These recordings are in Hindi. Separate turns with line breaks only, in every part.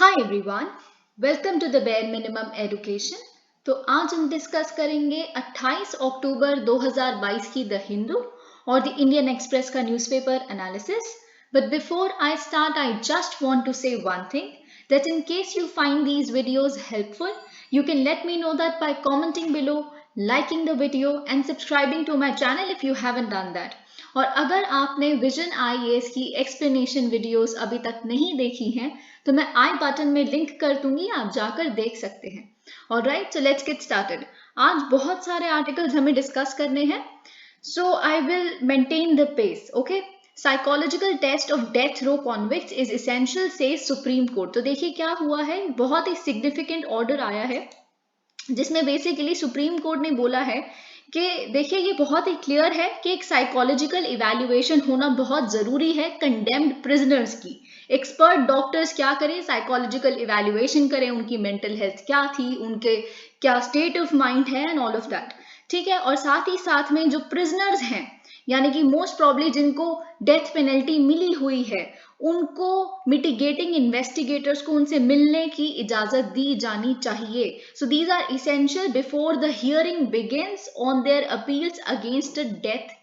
Hi everyone, welcome to the bare minimum education. तो आज हम डिस्कस करेंगे 28 अक्टूबर 2022 की द हिंदू और द इंडियन एक्सप्रेस का newspaper analysis. But before I start, I just want to say one thing that in case you find these videos helpful, you can let me know that by commenting below, liking the video and subscribing to my channel if you haven't done that. और अगर आपने विजन आईएएस की एक्सप्लेनेशन वीडियोस अभी तक नहीं देखी हैं तो मैं आई बटन में लिंक कर दूंगी, आप जाकर देख सकते हैं। Alright, so let's get started. आज बहुत सारे आर्टिकल्स हमें डिस्कस करने हैं, so I will maintain the pace. Okay, psychological test of death row convicts is essential say supreme court. तो देखिए क्या हुआ है, बहुत ही सिग्निफिकेंट ऑर्डर आया है जिसमें बेसिकली सुप्रीम कोर्ट ने बोला है कि देखिए ये बहुत ही क्लियर है कि एक साइकोलॉजिकल इवैल्यूएशन होना बहुत जरूरी है कंडेम्ड प्रिजनर्स की। एक्सपर्ट डॉक्टर्स क्या करें, साइकोलॉजिकल इवैल्यूएशन करें, उनकी मेंटल हेल्थ क्या थी, उनके क्या स्टेट ऑफ माइंड है एंड ऑल ऑफ दैट। ठीक है, और साथ ही साथ में जो प्रिजनर्स हैं यानी कि मोस्ट प्रॉब्ली जिनको डेथ पेनल्टी मिली हुई है उनको मिटिगेटिंग इन्वेस्टिगेटर्स को उनसे मिलने की इजाजत दी जानी चाहिए। So these are essential before the hearing begins on their appeals against death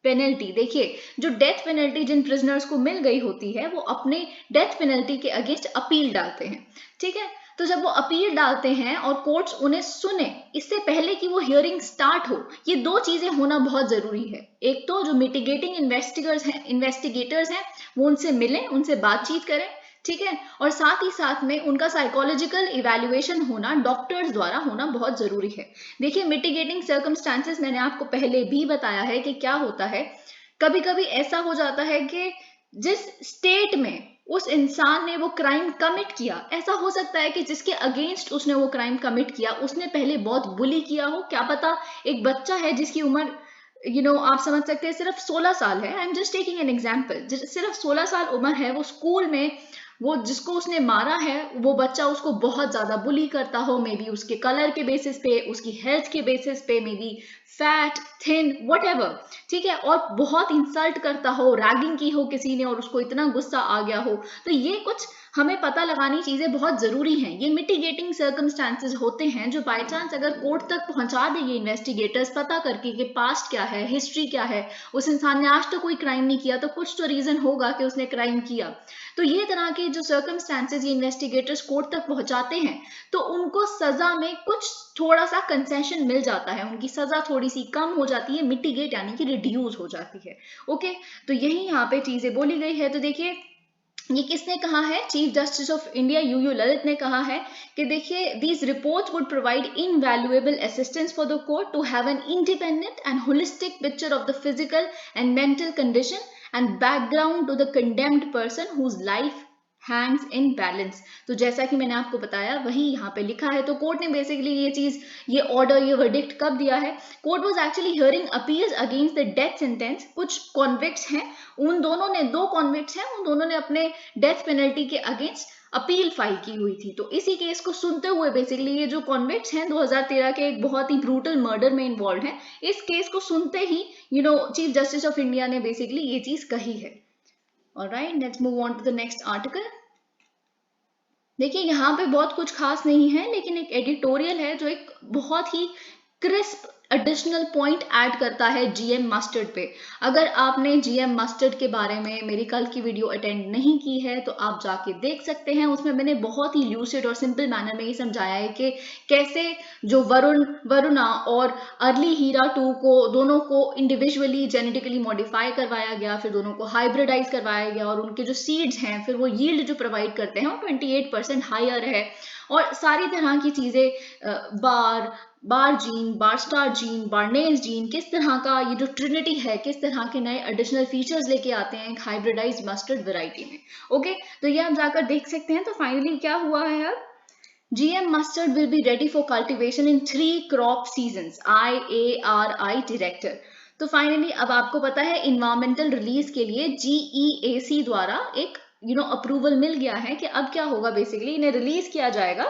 penalty. देखिए जो डेथ पेनल्टी जिन प्रिजनर्स को मिल गई होती है वो अपने डेथ पेनल्टी के अगेंस्ट अपील डालते हैं। ठीक है, तो जब वो अपील डालते हैं और कोर्ट्स उन्हें सुने इससे पहले कि वो हियरिंग स्टार्ट हो, ये दो चीजें होना बहुत जरूरी है। एक तो जो मिटिगेटिंग इन्वेस्टिगेटर्स हैं वो उनसे मिलें, उनसे बातचीत करें। ठीक है, और साथ ही साथ में उनका साइकोलॉजिकल इवैल्यूएशन होना डॉक्टर्स द्वारा होना बहुत जरूरी है। देखिए मिटिगेटिंग सर्कमस्टांसेस मैंने आपको पहले भी बताया है कि क्या होता है, कभी कभी ऐसा हो जाता है कि जिस स्टेट में उस इंसान ने वो क्राइम कमिट किया, ऐसा हो सकता है कि जिसके अगेंस्ट उसने वो क्राइम कमिट किया उसने पहले बहुत बुली किया हो। क्या पता एक बच्चा है जिसकी उम्र आप समझ सकते हैं सिर्फ 16 साल है, I am just taking an example, सिर्फ 16 साल उम्र है, वो स्कूल में वो जिसको उसने मारा है वो बच्चा उसको बहुत ज्यादा बुली करता हो, मे बी उसके कलर के बेसिस पे, उसकी हेल्थ के बेसिस पे, may be fat thin whatever. ठीक है, और बहुत इंसल्ट करता हो, रैगिंग की हो किसी ने और उसको इतना गुस्सा आ गया हो। तो ये कुछ हमें पता लगानी चीजें बहुत जरूरी हैं। ये मिटिगेटिंग सर्कमस्टांसेस होते हैं जो बाय चांस अगर कोर्ट तक पहुंचा देंगे इन्वेस्टिगेटर्स पता करके कि पास्ट क्या है, हिस्ट्री क्या है, उस इंसान ने आज तो कोई क्राइम नहीं किया तो कुछ तो रीजन होगा कि उसने क्राइम किया। तो ये तरह के जो सर्कमस्टांसेस ये इन्वेस्टिगेटर्स कोर्ट तक पहुंचाते हैं तो उनको सजा में कुछ थोड़ा सा कंसेशन मिल जाता है, उनकी सजा थोड़ी सी कम हो जाती है, मिटिगेट यानी कि रिड्यूस हो जाती है। ओके, तो यही यहाँ पे चीजें बोली गई है। तो देखिए ये किसने कहा है, chief justice of India UU Lalit ने कहा है कि देखिए these reports would provide invaluable assistance for the court to have an independent and holistic picture of the physical and mental condition and background to the condemned person whose life hangs in balance. तो जैसा कि मैंने आपको बताया वही यहाँ पे लिखा है। तो कोर्ट ने बेसिकली ये चीज, ये ऑर्डर, ये वर्डिक्ट कब दिया है, court was actually hearing appeals against the death sentence. कुछ कॉन्विक्ट्स हैं, उन दोनों ने, दो कॉन्विक्ट्स हैं, उन दोनों ने अपने डेथ पेनल्टी के अगेंस्ट अपील फाइल की हुई थी। तो इसी केस को सुनते हुए बेसिकली ये जो कॉन्विक्ट्स हैं 2013 के एक बहुत ही ब्रूटल मर्डर में इन्वॉल्व हैं, इस केस को सुनते ही चीफ जस्टिस ऑफ इंडिया ने बेसिकली ये चीज कही है। Alright, let's move on to the next article. देखिए यहाँ पे बहुत कुछ खास नहीं है लेकिन एक एडिटोरियल है जो एक बहुत ही क्रिस्प एडिशनल पॉइंट ऐड करता है जीएम मस्टर्ड पे। अगर आपने जीएम मस्टर्ड के बारे में मेरी कल की वीडियो अटेंड नहीं की है तो आप जाके देख सकते हैं, उसमें मैंने बहुत ही ल्यूसिड और सिंपल मैनर में ये समझाया है कि कैसे जो वरुणा और अर्ली हीरा 2 को, दोनों को इंडिविजुअली जेनेटिकली मॉडिफाई करवाया गया, फिर दोनों को हाइब्रिडाइज करवाया गया और उनके जो सीड्स हैं फिर वो यील्ड जो प्रोवाइड करते हैं वो 28% हायर है। और सारी तरह की चीजें, बार जीन, बार स्टार जीन, बार्नेज जीन, किस तरह का ये जो ट्रिनिटी है, किस तरह के नए एडिशनल फीचर्स लेके आते हैं हाइब्रिडाइज मस्टर्ड वैरायटी में। ओके, तो ये आप जाकर देख सकते हैं। तो फाइनली क्या हुआ है, अब GM mustard will be ready for cultivation in 3 crop seasons, IARI director। तो फाइनली अब आपको पता है इन्वायरमेंटल रिलीज के लिए GEAC द्वारा एक अप्रूवल मिल गया है कि अब क्या होगा, बेसिकली इन्हें रिलीज किया जाएगा।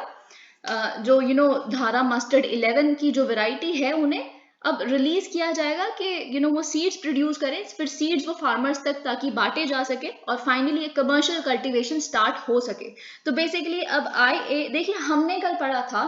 जो धारा मस्टर्ड 11 की जो वैरायटी है उन्हें अब रिलीज किया जाएगा कि वो सीड्स प्रोड्यूस करें, फिर सीड्स वो फार्मर्स तक ताकि बांटे जा सके और फाइनली एक कमर्शियल कल्टीवेशन स्टार्ट हो सके। तो बेसिकली अब देखिए हमने कल पढ़ा था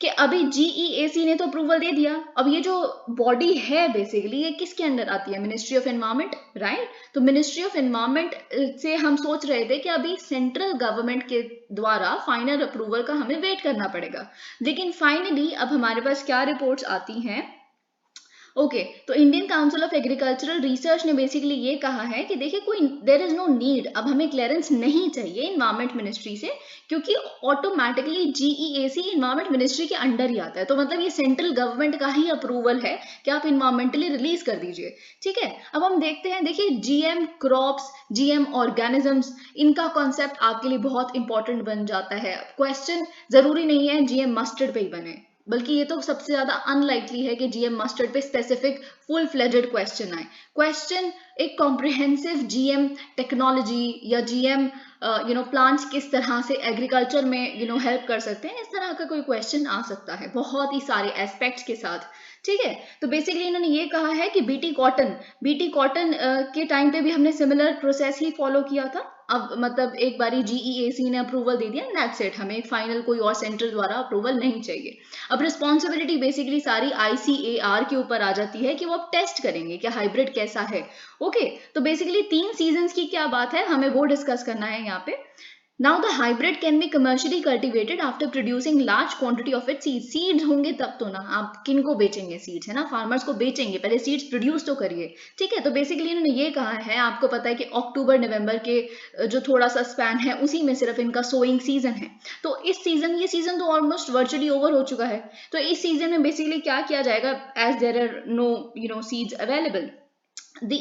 कि अभी GEAC ने तो अप्रूवल दे दिया, अब ये जो बॉडी है बेसिकली ये किसके अंडर आती है? Ministry of environment, right? तो मिनिस्ट्री ऑफ एनवायरमेंट से हम सोच रहे थे कि अभी सेंट्रल गवर्नमेंट के द्वारा फाइनल अप्रूवल का हमें वेट करना पड़ेगा, लेकिन फाइनली अब हमारे पास क्या रिपोर्ट्स आती हैं? ओके, तो Indian council of agricultural research ने बेसिकली ये कहा है कि देखिए कोई देयर इज नो नीड, अब हमें क्लियरेंस नहीं चाहिए इन्वायरमेंट मिनिस्ट्री से, क्योंकि ऑटोमेटिकली GEAC इन्वायरमेंट मिनिस्ट्री के अंडर ही आता है। तो मतलब ये सेंट्रल गवर्नमेंट का ही अप्रूवल है कि आप इन्वायरमेंटली रिलीज कर दीजिए, ठीक है। अब हम देखते हैं, देखिए GM क्रॉप्स, GM ऑर्गेनिजम्स, इनका कॉन्सेप्ट आपके लिए बहुत इंपॉर्टेंट बन जाता है। क्वेश्चन जरूरी नहीं है GM मस्टर्ड पे ही बने, बल्कि ये तो सबसे ज्यादा अनलाइकली है कि GM मस्टर्ड पे स्पेसिफिक फुल फ्लेजेड क्वेश्चन आए। क्वेश्चन एक कॉम्प्रिहेंसिव GM टेक्नोलॉजी या GM प्लांट्स किस तरह से एग्रीकल्चर में हेल्प कर सकते हैं, इस तरह का कोई क्वेश्चन आ सकता है बहुत ही सारे एस्पेक्ट्स के साथ, ठीक है। तो बेसिकली इन्होंने ये कहा है कि बीटी कॉटन के टाइम पे भी हमने सिमिलर प्रोसेस ही फॉलो किया था। अब मतलब एक बारी GEAC ने अप्रूवल दे दिया, दैट्स इट, हमें फाइनल कोई और सेंटर द्वारा अप्रूवल नहीं चाहिए। अब रिस्पॉन्सिबिलिटी बेसिकली सारी ICAR के ऊपर आ जाती है कि वो अब टेस्ट करेंगे कि हाइब्रिड कैसा है। ओके, तो बेसिकली 3 सीजन्स की क्या बात है, हमें वो डिस्कस करना है यहाँ पे। Now the hybrid can be commercially cultivated after producing large quantity of its seeds. Seeds होंगे तब तो ना, आप किन को बेचेंगे सीड्स, है ना, फार्मर्स को बेचेंगे, पहले सीड्स प्रोड्यूस तो करिए, ठीक है। तो बेसिकली इन्होंने ये कहा है, आपको पता है कि अक्टूबर नवंबर के जो थोड़ा सा स्पैन है उसी में सिर्फ इनका सोइंग सीजन है। तो इस सीजन, ये सीजन तो ऑलमोस्ट वर्चुअली ओवर हो चुका है, तो इस सीजन में बेसिकली क्या किया जाएगा, as there are no seeds available,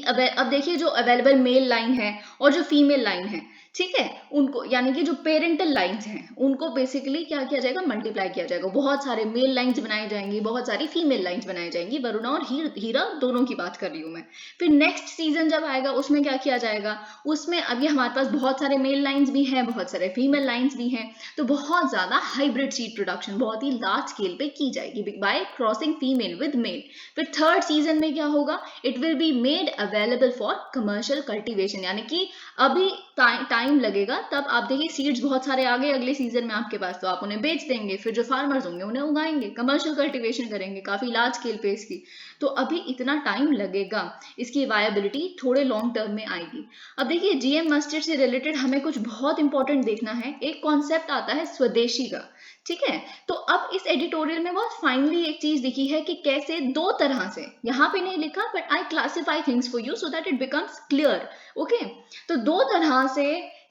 अब देखिए जो अवेलेबल मेल लाइन है और जो फीमेल लाइन है, ठीक है, उनको यानी कि जो पेरेंटल लाइंस हैं उनको बेसिकली क्या किया जाएगा, मल्टीप्लाई किया जाएगा, बहुत सारे मेल लाइंस बनाई जाएंगी, बहुत सारी फीमेल लाइंस बनाई जाएंगी, वरुणा और हीरा दोनों की बात कर रही हूँ मैं। फिर नेक्स्ट सीजन जब आएगा उसमें क्या किया जाएगा, उसमें अभी हमारे पास बहुत सारे मेल लाइंस भी हैं, बहुत सारे फीमेल लाइंस भी हैं, तो बहुत ज्यादा हाइब्रिड सीड प्रोडक्शन बहुत ही लार्ज स्केल पे की जाएगी by crossing female with male. फिर थर्ड सीजन में क्या होगा, it will be made available for commercial cultivation, यानी कि अभी टाइम लगेगा, तब आप देखिए सीड्स बहुत सारे आ गए अगले सीजन में आपके पास, तो आप उन्हें बेच देंगे, फिर जो फार्मर्स होंगे उन्हें उगाएंगे, कमर्शियल कल्टीवेशन करेंगे काफी लार्ज स्केल पे इसकी। तो अभी इतना टाइम लगेगा, इसकी वायबिलिटी थोड़े लॉन्ग टर्म में आएगी। अब देखिए GM मस्टर्ड से रिलेटेड हमें कुछ बहुत इंपॉर्टेंट देखना है, एक कॉन्सेप्ट आता है स्वदेशी का, ठीक है। तो अब इस एडिटोरियल में बहुत फाइनली एक चीज दिखी है कि कैसे दो तरह से, यहाँ पे नहीं लिखा but I classify things for you so that it becomes clear, okay. तो दो तरह से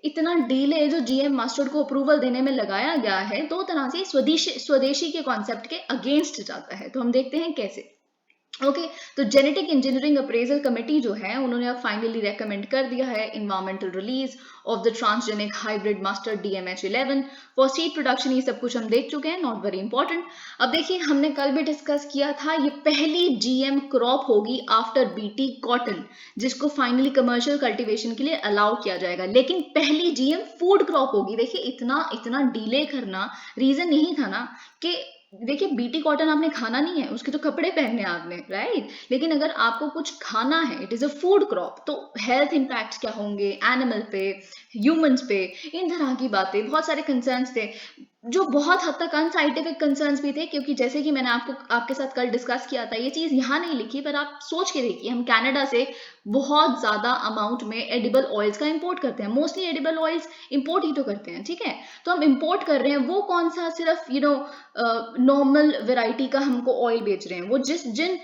इतना डिले जो GM मस्टर्ड को अप्रूवल देने में लगाया गया है, दो तरह से स्वदेशी के कॉन्सेप्ट के अगेंस्ट जाता है। तो हम देखते हैं कैसे। ओके, तो जेनेटिक इंजीनियरिंग अप्रेजल कमेटी जो है उन्होंने अब फाइनली रेकमेंड कर दिया है environmental release of the transgenic hybrid mustard DMH11 for seed production. ये सब कुछ हम देख चुके हैं, नॉट वेरी इंपॉर्टेंट। अब देखिए हमने कल भी डिस्कस किया था, ये पहली GM क्रॉप होगी आफ्टर BT कॉटन जिसको फाइनली कमर्शियल कल्टीवेशन के लिए अलाउ किया जाएगा, लेकिन पहली GM फूड क्रॉप होगी। देखिए इतना डिले करना रीजन यही था ना कि देखिए BT कॉटन आपने खाना नहीं है, उसके तो कपड़े पहनने हैं आपने, राइट। लेकिन अगर आपको कुछ खाना है, it is a food crop, तो हेल्थ इंपैक्ट्स क्या होंगे एनिमल पे, ह्यूमंस पे, इन तरह की बातें, बहुत सारे कंसर्न्स थे जो बहुत हद तक अनसाइंटिफिक कंसर्न्स भी थे, क्योंकि जैसे कि मैंने आपके साथ कल डिस्कस किया था, ये चीज यहाँ नहीं लिखी पर आप सोच के देखिए, हम कनाडा से बहुत ज्यादा अमाउंट में एडिबल ऑयल्स का इंपोर्ट करते हैं, मोस्टली एडिबल ऑयल्स इंपोर्ट ही तो करते हैं, ठीक है। तो हम इंपोर्ट कर रहे हैं, वो कौन सा सिर्फ नॉर्मल वेराइटी का हमको ऑयल बेच रहे हैं, वो जिन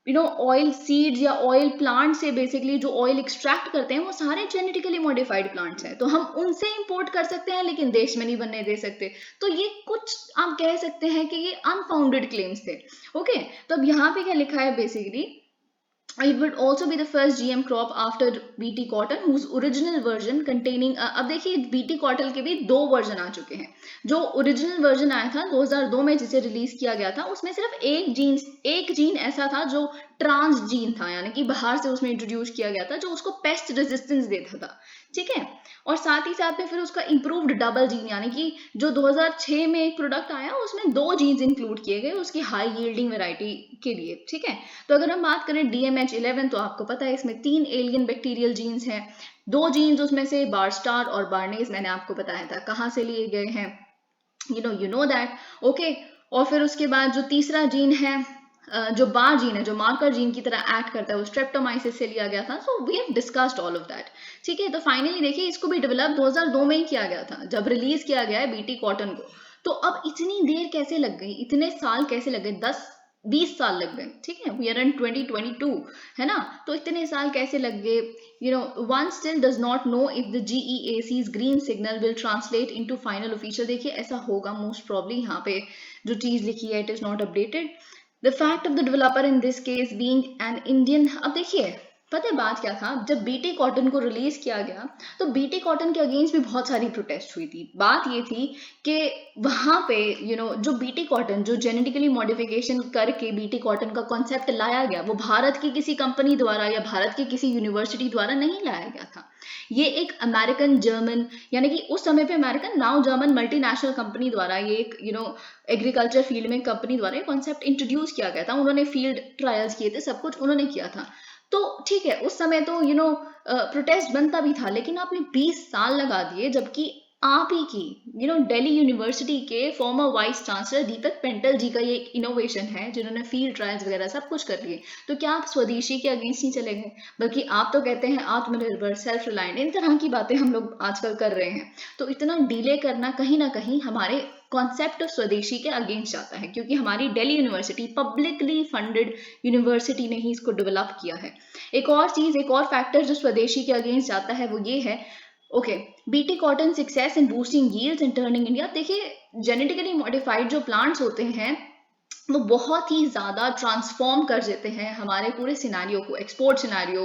ऑयल सीड्स या ऑयल प्लांट से बेसिकली जो ऑयल एक्सट्रैक्ट करते हैं वो सारे जेनेटिकली मॉडिफाइड प्लांट्स हैं, तो हम उनसे इंपोर्ट कर सकते हैं लेकिन देश में नहीं बनने दे सकते। तो ये कुछ आप कह सकते हैं कि ये अनफाउंडेड क्लेम्स थे, ओके। तो अब यहाँ पे क्या लिखा है, basically it would also be the first GM crop after BT cotton whose original version containing अब देखिए BT cotton के भी 2 वर्जन आ चुके हैं। जो ओरिजिनल वर्जन आया था 2002 में जिसे रिलीज किया गया था, उसमें सिर्फ एक जीन ऐसा था जो ट्रांसजीन था, यानी कि बाहर से उसमें इंट्रोड्यूस किया गया था जो उसको पेस्ट रेजिस्टेंस देता था, ठीक है। और साथ ही साथ में फिर उसका इम्प्रूव्ड डबल जीन, यानी कि जो 2006 में एक प्रोडक्ट आया उसमें 2 जीन्स इंक्लूड किए गए उसकी हाई यील्डिंग वैरायटी के लिए, ठीक है। तो अगर हम बात करें DMH11 तो आपको पता है इसमें 3 एलियन बैक्टीरियल जीन्स हैं। 2 जीन्स उसमें से बारस्टार और बार्नेज मैंने आपको बताया था कहाँ से लिए गए हैं, यू नो दैट, ओके। और फिर उसके बाद जो तीसरा जीन है, जो बार जीन है, जो मार्कर जीन की तरह एक्ट करता है, वो स्ट्रेप्टोमाइसिस से लिया गया था। So we have discussed all of that, ठीक है। तो फाइनली देखिए इसको भी डेवलप 2002 में ही किया गया था जब रिलीज किया गया है बीटी कॉटन को। तो अब इतनी देर कैसे लग गई, इतने साल कैसे लग गए, 10-20 साल लग गए, ठीक है। वी आर इन 2022, है ना। तो इतने साल कैसे लग गए, one still does not know if the GEAC's green signal will translate into final official। देखिए ऐसा होगा मोस्ट प्रॉब्ली, यहाँ पे जो चीज लिखी है it is not updated. The fact of the developer in this case being an Indian। अब देखिए पता है बात क्या था, जब बीटी कॉटन को रिलीज किया गया तो बीटी कॉटन के अगेंस्ट भी बहुत सारी प्रोटेस्ट हुई थी। बात ये थी कि वहां पे जो बीटी कॉटन, जो जेनेटिकली मॉडिफिकेशन करके बीटी कॉटन का कॉन्सेप्ट लाया गया, वो भारत की किसी कंपनी द्वारा या भारत की किसी यूनिवर्सिटी द्वारा नहीं लाया गया था। ये एक अमेरिकन जर्मन, यानी कि उस समय पे American now German multinational company द्वारा, ये एक एग्रीकल्चर फील्ड में कंपनी द्वारा ये कॉन्सेप्ट इंट्रोड्यूस किया गया था। उन्होंने फील्ड ट्रायल्स किए थे, सब कुछ उन्होंने किया था। तो ठीक है उस समय तो प्रोटेस्ट बनता भी था, लेकिन आपने 20 साल लगा दिए, जबकि आप ही की दिल्ली यूनिवर्सिटी के फॉर्मर वाइस चांसलर दीपक पेंटल जी का ये एक इनोवेशन है जिन्होंने फील्ड ट्रायल्स वगैरह सब कुछ कर लिए। तो क्या आप स्वदेशी के अगेंस्ट नहीं चले गए, बल्कि आप तो कहते हैं आत्मनिर्भर, सेल्फ रिलायंट, इन तरह की बातें हम लोग आजकल कर रहे हैं। तो इतना डिले करना कहीं ना कहीं हमारे कॉन्सेप्ट ऑफ स्वदेशी के अगेंस्ट जाता है, क्योंकि हमारी Delhi university publicly funded university ने ही इसको डेवलप किया है। एक और चीज, एक और फैक्टर जो स्वदेशी के अगेंस्ट जाता है वो ये है, okay, BT cotton success in boosting yields and turning India. देखिए जेनेटिकली मॉडिफाइड जो प्लांट्स होते हैं वो बहुत ही ज्यादा ट्रांसफॉर्म कर देते हैं हमारे पूरे सिनेरियो को, एक्सपोर्ट सिनेरियो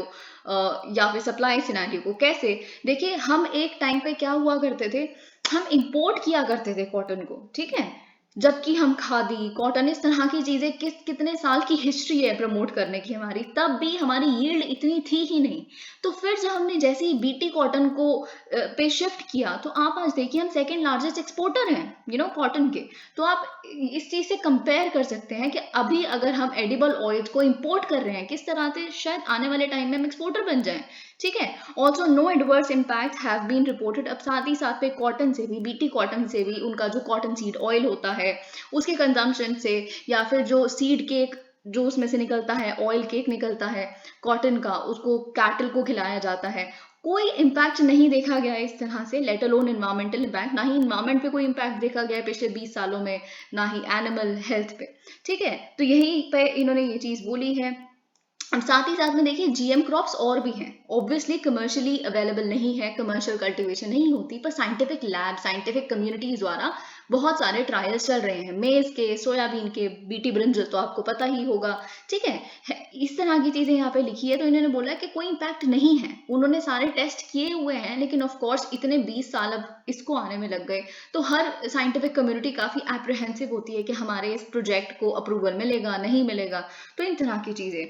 या फिर सप्लाई सिनेरियो को। कैसे, देखिए हम एक टाइम पे क्या हुआ करते थे, हम इंपोर्ट किया करते थे कॉटन को, ठीक है। जबकि हम खादी, कॉटन, इस तरह की चीजें कितने साल की हिस्ट्री है प्रमोट करने की हमारी, तब भी हमारी यील्ड इतनी थी ही नहीं। तो फिर जब हमने जैसे ही बीटी कॉटन को पे शिफ्ट किया, तो आप आज देखिए हम सेकंड लार्जेस्ट एक्सपोर्टर हैं कॉटन के। तो आप इस चीज से कंपेयर कर सकते हैं कि अभी अगर हम एडिबल ऑयल को इंपोर्ट कर रहे हैं, किस तरह से शायद आने वाले टाइम में हम एक्सपोर्टर बन जाएं, ठीक है। Also no adverse impact have been reported. अब साथ ही साथ पे कॉटन से भी, बीटी कॉटन से भी, उनका जो कॉटन सीड ऑयल होता है उसके कंजम्पशन से, या फिर जो सीड केक जो उसमें से निकलता है, ऑयल केक निकलता है कॉटन का, उसको कैटल को खिलाया जाता है, कोई इम्पैक्ट नहीं देखा गया इस तरह से, लेट अलोन एनवायरमेंटल इम्पैक्ट। ना ही इन्वायरमेंट पे कोई इम्पैक्ट देखा गया है पिछले 20 सालों में, ना ही एनिमल हेल्थ पे, ठीक है। तो यही पे इन्होंने ये चीज बोली है। अब साथ ही साथ में देखिए जीएम क्रॉप्स और भी हैं, ऑब्वियसली कमर्शियली अवेलेबल नहीं है, कमर्शियल कल्टीवेशन नहीं होती, पर साइंटिफिक लैब, साइंटिफिक कम्युनिटीज द्वारा बहुत सारे ट्रायल्स चल रहे हैं, मेज के, सोयाबीन के, बीटी ब्रिंजल तो आपको पता ही होगा, ठीक है। इस तरह की चीजें यहाँ पे लिखी है। तो इन्होंने बोला कि कोई इम्पैक्ट नहीं है, उन्होंने सारे टेस्ट किए हुए हैं, लेकिन ऑफ कोर्स इतने 20 साल अब इसको आने में लग गए, तो हर साइंटिफिक कम्युनिटी काफी एप्रीहेंसिव होती है कि हमारे इस प्रोजेक्ट को अप्रूवल मिलेगा नहीं मिलेगा, तो इन तरह की चीजें।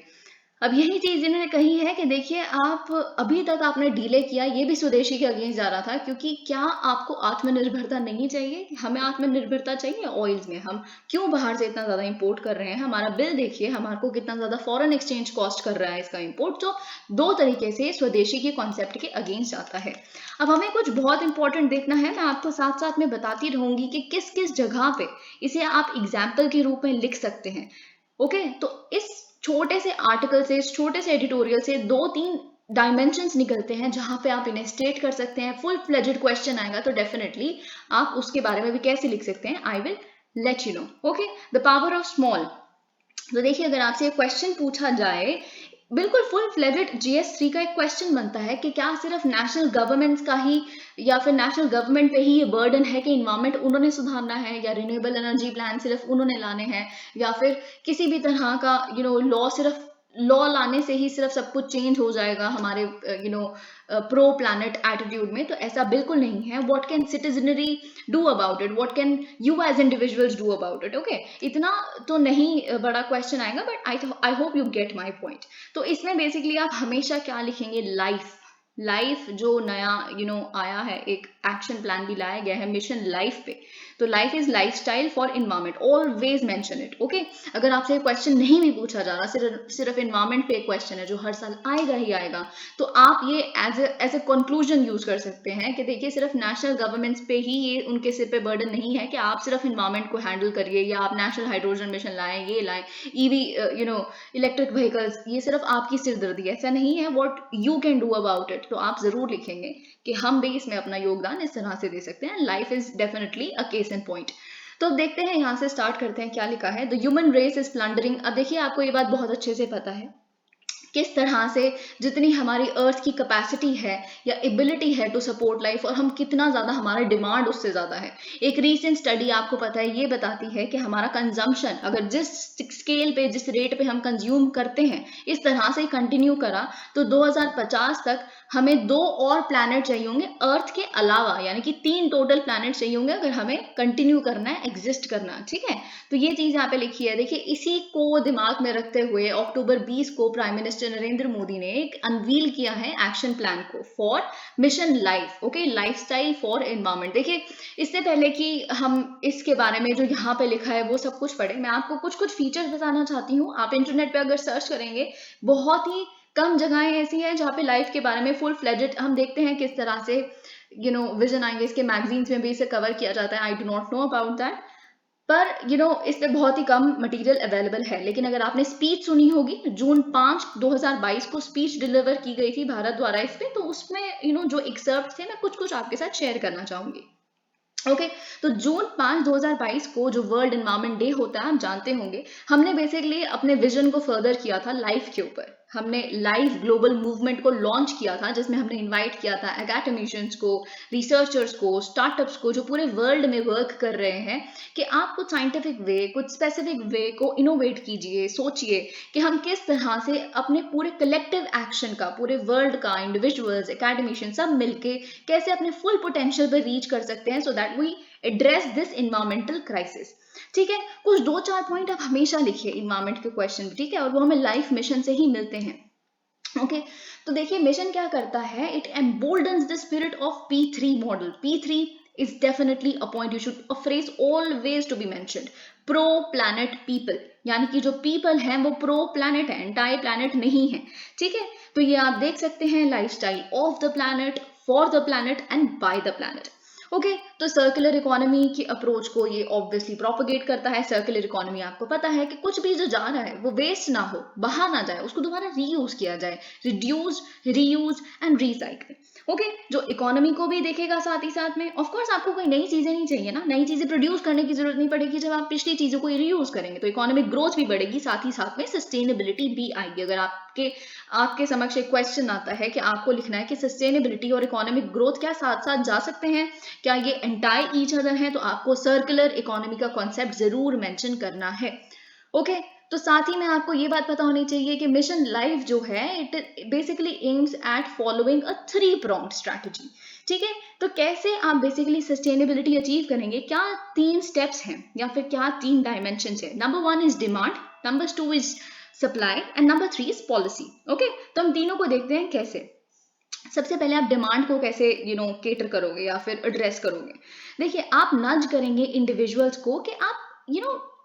अब यही चीज इन्होंने कही है कि देखिए आप अभी तक आपने डिले किया, ये भी स्वदेशी के अगेंस्ट जा रहा था, क्योंकि क्या आपको आत्मनिर्भरता नहीं चाहिए, हमें आत्मनिर्भरता चाहिए ऑयल्स में, हम क्यों बाहर से इतना ज्यादा इंपोर्ट कर रहे हैं, हमारा बिल देखिए हमारे को कितना ज्यादा फॉरेन एक्सचेंज कॉस्ट कर रहा है इसका इंपोर्ट, जो दो तरीके से स्वदेशी के कॉन्सेप्ट के अगेंस्ट जाता है। अब हमें कुछ बहुत इंपॉर्टेंट देखना है, मैं आपको साथ साथ में बताती रहूंगी कि किस किस जगह पे इसे आप एग्जाम्पल के रूप में लिख सकते हैं, ओके। तो इस छोटे से आर्टिकल से, इस छोटे से एडिटोरियल से 2-3 डायमेंशंस निकलते हैं जहां पे आप इन्हें स्टेट कर सकते हैं। फुल फ्लेजेड क्वेश्चन आएगा तो डेफिनेटली आप उसके बारे में भी कैसे लिख सकते हैं, I will let you know, okay. The power of small. तो देखिए अगर आपसे क्वेश्चन पूछा जाए, बिल्कुल फुल फ्लेजेड GS3 का एक क्वेश्चन बनता है कि क्या सिर्फ नेशनल गवर्नमेंट्स का ही या फिर नेशनल गवर्नमेंट पे ही ये बर्डन है कि इन्वायरमेंट उन्होंने सुधारना है, या रिन्यूएबल एनर्जी प्लान सिर्फ उन्होंने लाने हैं, या फिर किसी भी तरह का लॉ सिर्फ लॉ लाने से ही सिर्फ सब कुछ चेंज हो जाएगा हमारे प्रो प्लैनेट एटीट्यूड में, तो ऐसा बिल्कुल नहीं है. What can citizenry do about it, what can you as individuals do about it. Okay, इतना तो नहीं बड़ा क्वेश्चन आएगा, but I hope you get my point. तो इसमें बेसिकली आप हमेशा क्या लिखेंगे, लाइफ जो नया आया है, एक एक्शन प्लान भी लाया गया है मिशन लाइफ पे. तो life is lifestyle for environment, always mention it. Okay, अगर आपसे क्वेश्चन नहीं भी पूछा जा रहा, सिर्फ एनवायरमेंट पे एक क्वेश्चन है जो हर साल आएगा ही आएगा, तो आप ये एज ए कंक्लूजन यूज कर सकते हैं कि देखिए सिर्फ नेशनल गवर्नमेंट्स पे ही ये उनके सिर पे बर्डन नहीं है कि आप सिर्फ एनवायरमेंट को हैंडल करिए, या आप नेशनल हाइड्रोजन मिशन लाएं, ये लाएं, ईवी इलेक्ट्रिक व्हीकल्स, ये सिर्फ आपकी सिरदर्दी है, ऐसा नहीं है. What you can do about it, तो आप जरूर लिखेंगे कि हम भी इसमें अपना योगदान इस तरह से दे सकते हैं. Life is definitely a case in point. तो देखते हैं, यहाँ से स्टार्ट करते हैं क्या लिखा है. The human race is plundering. अब देखिए आपको ये बात बहुत अच्छे से पता है किस तरह से जितनी हमारी अर्थ की कैपेसिटी है या एबिलिटी है टू सपोर्ट लाइफ, और हम कितना ज़्यादा हमारा डिमांड उससे ज़्यादा है. एक रीसेंट स्टडी आपको पता है ये बताती है कि हमारा कंजम्पशन अगर जिस स्केल पे, जिस रेट पे हम कंज्यूम करते हैं, इस तरह से कंटिन्यू करा तो 2050 तक हमें 2 और प्लैनेट चाहिए होंगे अर्थ के अलावा, यानी कि 3 टोटल प्लैनेट चाहिए होंगे अगर हमें कंटिन्यू करना है, एग्जिस्ट करना. ठीक है, तो ये चीज यहाँ पे लिखी है. देखिए इसी को दिमाग में रखते हुए अक्टूबर 20 को प्राइम मिनिस्टर नरेंद्र मोदी ने एक अनवील किया है एक्शन प्लान को for mission life. Okay, lifestyle for environment. देखिए इससे पहले कि हम इसके बारे में जो यहाँ पे लिखा है वो सब कुछ पढ़े, मैं आपको कुछ फीचर्स बताना चाहती हूँ. आप इंटरनेट पे अगर सर्च करेंगे, बहुत ही कम जगहें ऐसी हैं जहाँ पे लाइफ के बारे में फुल फ्लेजेड हम देखते हैं किस तरह से विजन आएंगे. इसके मैगजीन्स में भी इसे कवर किया जाता है. I do not know about that, पर इस पे बहुत ही कम मटेरियल अवेलेबल है. लेकिन अगर आपने स्पीच सुनी होगी, जून 5 2022 को स्पीच डिलीवर की गई थी भारत द्वारा इस पे, तो उसमें जो एक्सर्प्ट थे मैं कुछ आपके साथ शेयर करना चाहूंगी. ओके, तो जून 5 2022 को जो वर्ल्ड एनवायरमेंट डे होता है, आप जानते होंगे, हमने बेसिकली अपने विजन को फर्दर किया था लाइफ के ऊपर. हमने लाइफ ग्लोबल मूवमेंट को लॉन्च किया था, जिसमें हमने इनवाइट किया था एकेडमिशियंस को, रिसर्चर्स को, स्टार्टअप्स को, जो पूरे वर्ल्ड में वर्क कर रहे हैं, कि आप कुछ साइंटिफिक वे, कुछ स्पेसिफिक वे को इनोवेट कीजिए. सोचिए कि हम किस तरह से अपने पूरे कलेक्टिव एक्शन का, पूरे वर्ल्ड का, इंडिविजुअल्स, एकेडमिशियन सब मिलके कैसे अपने फुल पोटेंशियल पर रीच कर सकते हैं, so that we address this environmental crisis. ठीक है, कुछ 2-4 पॉइंट आप हमेशा लिखिए इन्वायरमेंट के क्वेश्चन, ठीक है, और वो हमें लाइफ मिशन से ही मिलते हैं. ओके, तो देखिए मिशन क्या करता है, it emboldens the spirit of P3 model. P3 is definitely a point you should, a phrase always to be mentioned. Pro planet people, यानी कि जो people हैं वो pro planet है, entire planet नहीं है. ठीक है, तो ये आप देख सकते हैं, lifestyle of the planet, for the planet and by the planet. Okay, तो सर्कुलर इकोनॉमी की अप्रोच को ये ऑब्वियसली प्रोपगेट करता है. सर्कुलर इकोनॉमी आपको पता है कि कुछ भी जो जा रहा है वो वेस्ट ना हो, बाहर ना जाए, उसको दोबारा रीयूज किया जाए. Reduce, reuse and recycle. Okay, जो इकोनॉमी को भी देखेगा साथ ही साथ में. ऑफ कोर्स आपको कोई नई चीजें नहीं चाहिए ना, नई चीजें प्रोड्यूस करने की जरूरत नहीं पड़ेगी. जब आप पिछली चीजों को रीयूज करेंगे तो इकोनॉमिक ग्रोथ भी बढ़ेगी, साथ ही साथ में सस्टेनेबिलिटी भी आएगी. अगर आपके समक्ष एक क्वेश्चन आता है कि आपको लिखना है कि सस्टेनेबिलिटी और इकोनॉमिक ग्रोथ क्या साथ साथ जा सकते हैं, क्या ये एंटायर ईच अदर है, तो आपको सर्कुलर इकोनॉमी का कॉन्सेप्ट जरूर मेंशन करना है. ओके, तो साथ ही में आपको ये बात पता होनी चाहिए कि मिशन लाइफ जो है, it basically aims at following a 3-pronged strategy. ठीक है, तो कैसे आप बेसिकली सस्टेनेबिलिटी अचीव करेंगे, क्या 3 स्टेप्स हैं या फिर क्या 3 डायमेंशन है. Number 1 is demand, number 2 is supply and number 3 is policy. Okay, तो हम तीनों को देखते हैं कैसे. सबसे पहले आप डिमांड को कैसे केटर करोगे या फिर एड्रेस करोगे. देखिए आप नज करेंगे इंडिविजुअल्स को कि आप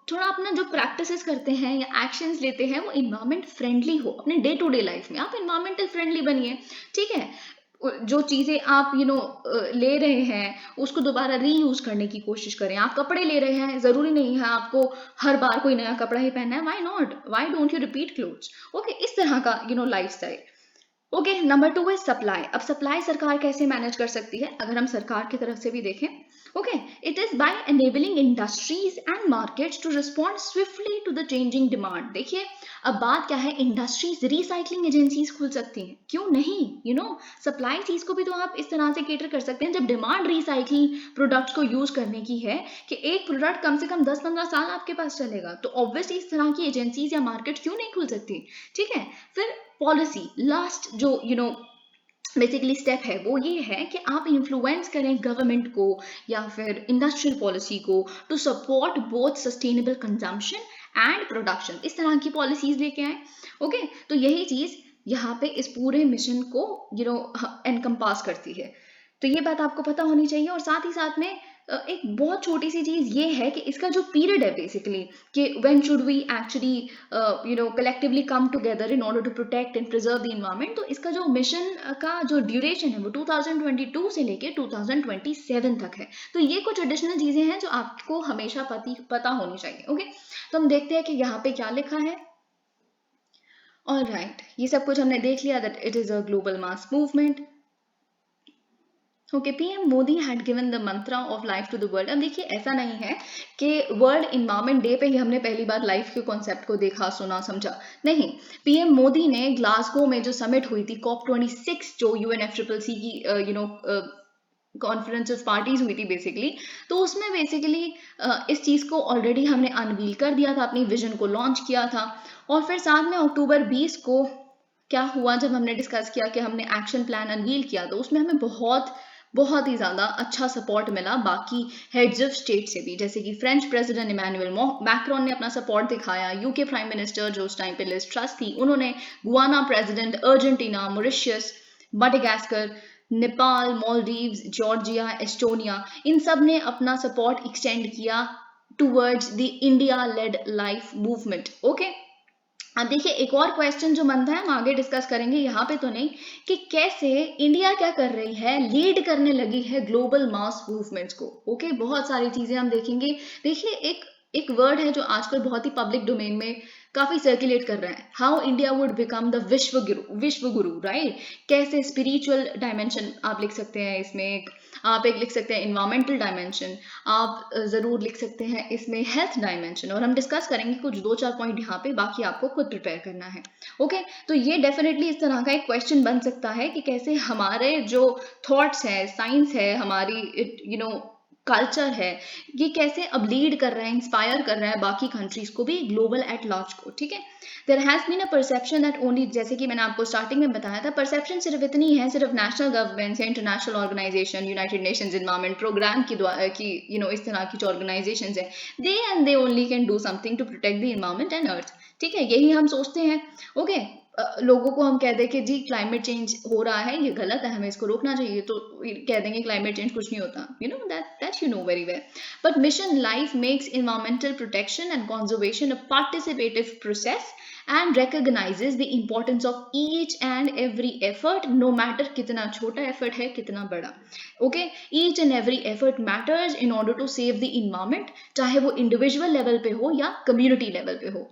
थोड़ा अपना जो प्रैक्टिसेस करते हैं या एक्शंस लेते हैं वो इन्वायरमेंट फ्रेंडली हो. अपने डे टू डे लाइफ में आप इन्वायरमेंटल फ्रेंडली बनिए. ठीक है, जो चीजें आप ले रहे हैं उसको दोबारा रीयूज करने की कोशिश करें. आप कपड़े ले रहे हैं, जरूरी नहीं है आपको हर बार कोई नया कपड़ा ही पहनना है. Why not, why don't you repeat clothes. Okay, इस तरह का लाइफस्टाइल. ओके, नंबर 2 है सप्लाई. अब सप्लाई सरकार कैसे मैनेज कर सकती है, अगर हम सरकार की तरफ से भी देखें Okay, it is by enabling industries and markets to respond swiftly to the changing demand. देखिए अब बात क्या है, इंडस्ट्रीज रिसाइकलिंग एजेंसीज खुल सकती हैं, क्यों नहीं, सप्लाई चीज को भी तो आप इस तरह से केटर कर सकते हैं जब डिमांड रिसाइकलिंग प्रोडक्ट्स को यूज करने की है कि एक प्रोडक्ट कम से कम 10-15 साल आपके पास चलेगा, तो ऑब्वियसली इस तरह की एजेंसीज या मार्केट क्यों नहीं खुल सकती। ठीक है, फिर पॉलिसी, लास्ट जो बेसिकली स्टेप है वो ये है कि आप इन्फ्लुएंस करें गवर्नमेंट को या फिर इंडस्ट्रियल पॉलिसी को to support both sustainable consumption and production, इस तरह की पॉलिसीज लेके आए। ओके, तो यही चीज यहाँ पे इस पूरे मिशन को एनकम्पास करती है। तो ये बात आपको पता होनी चाहिए। और साथ ही साथ में एक बहुत छोटी सी चीज ये है कि इसका जो पीरियड है बेसिकली कि when should we actually collectively come together in order to protect and preserve the environment, तो इसका जो मिशन का जो ड्यूरेशन है वो 2022 से लेके 2027 तक है। तो ये कुछ एडिशनल चीजें हैं जो आपको हमेशा पता होनी चाहिए। ओके, तो हम देखते हैं कि यहाँ पे क्या लिखा है। ऑलराइट, ये सब कुछ हमने देख लिया that it is a global mass movement. Okay, PM Modi had given the mantra of life to the world. अब देखिए ऐसा नहीं है कि वर्ल्ड इन्वायरमेंट डे पे ही हमने पहली बार लाइफ के कॉन्सेप्ट को देखा, सुना, समझा, नहीं। पीएम मोदी ने ग्लासगो में जो समिट हुई थी COP26, जो UNFCCC की कॉन्फ्रेंस ऑफ पार्टीज हुई थी बेसिकली, तो उसमें बेसिकली इस चीज को ऑलरेडी हमने अनवील कर दिया था, अपनी विजन को लॉन्च किया था। और फिर साथ में अक्टूबर 20 को क्या हुआ, जब हमने डिस्कस किया कि हमने एक्शन प्लान अनवील किया, तो उसमें हमें बहुत ही ज़्यादा अच्छा सपोर्ट मिला बाकी हेड्स ऑफ स्टेट से भी, जैसे कि फ्रेंच प्रेसिडेंट इमैनुअल मैक्रोन ने अपना सपोर्ट दिखाया, यूके प्राइम मिनिस्टर जो उस टाइम पे लिज ट्रस थी उन्होंने, Guyana president, Argentina, Mauritius, Madagascar, Nepal, Maldives, Georgia, Estonia, इन सब ने अपना सपोर्ट एक्सटेंड किया towards the India led life movement. Okay, अब देखिए एक और क्वेश्चन जो बनता है हम आगे डिस्कस करेंगे, यहाँ पे तो नहीं, कि कैसे इंडिया क्या कर रही है, लीड करने लगी है ग्लोबल मास मूवमेंट्स को। ओके, बहुत सारी चीजें हम देखेंगे। देखिए एक वर्ड है जो आजकल बहुत ही पब्लिक डोमेन में काफी सर्कुलेट कर रहा है, how India would become the विश्व गुरु, राइट। कैसे स्पिरिचुअल डायमेंशन आप लिख सकते हैं इसमें, आप एक लिख सकते हैं इन्वायरमेंटल डायमेंशन, आप जरूर लिख सकते हैं इसमें हेल्थ डायमेंशन, और हम डिस्कस करेंगे कुछ 2-4 पॉइंट यहाँ पे, बाकी आपको खुद प्रिपेयर करना है। ओके, तो ये डेफिनेटली इस तरह का एक क्वेश्चन बन सकता है कि कैसे हमारे जो थॉट्स है, साइंस है, हमारी कल्चर है, ये कैसे अब लीड कर रहा है, इंस्पायर कर रहा है बाकी कंट्रीज को भी, ग्लोबल एट लार्ज को। ठीक है, there has been a perception that only, जैसे कि मैंने आपको स्टार्टिंग में बताया था, परसेप्शन सिर्फ इतनी है, सिर्फ नेशनल गवर्नमेंट्स या international organisation, United Nations environment programme की द्वारा की इस तरह की जो ऑर्गेनाइजेशंस है, they only can do something to protect the environment and earth. ठीक है, यही हम सोचते हैं। ओके, लोगों को हम कह दें कि जी क्लाइमेट चेंज हो रहा है, ये गलत है, हमें इसको रोकना चाहिए, तो कह देंगे क्लाइमेट चेंज कुछ नहीं होता, that very well. But mission life makes environmental protection and conservation a participative process and recognizes the importance of each and every effort, no matter कितना छोटा effort है कितना बड़ा। Okay, each and every effort matters in order to save the environment, चाहे वो individual level पे हो या community level पे हो।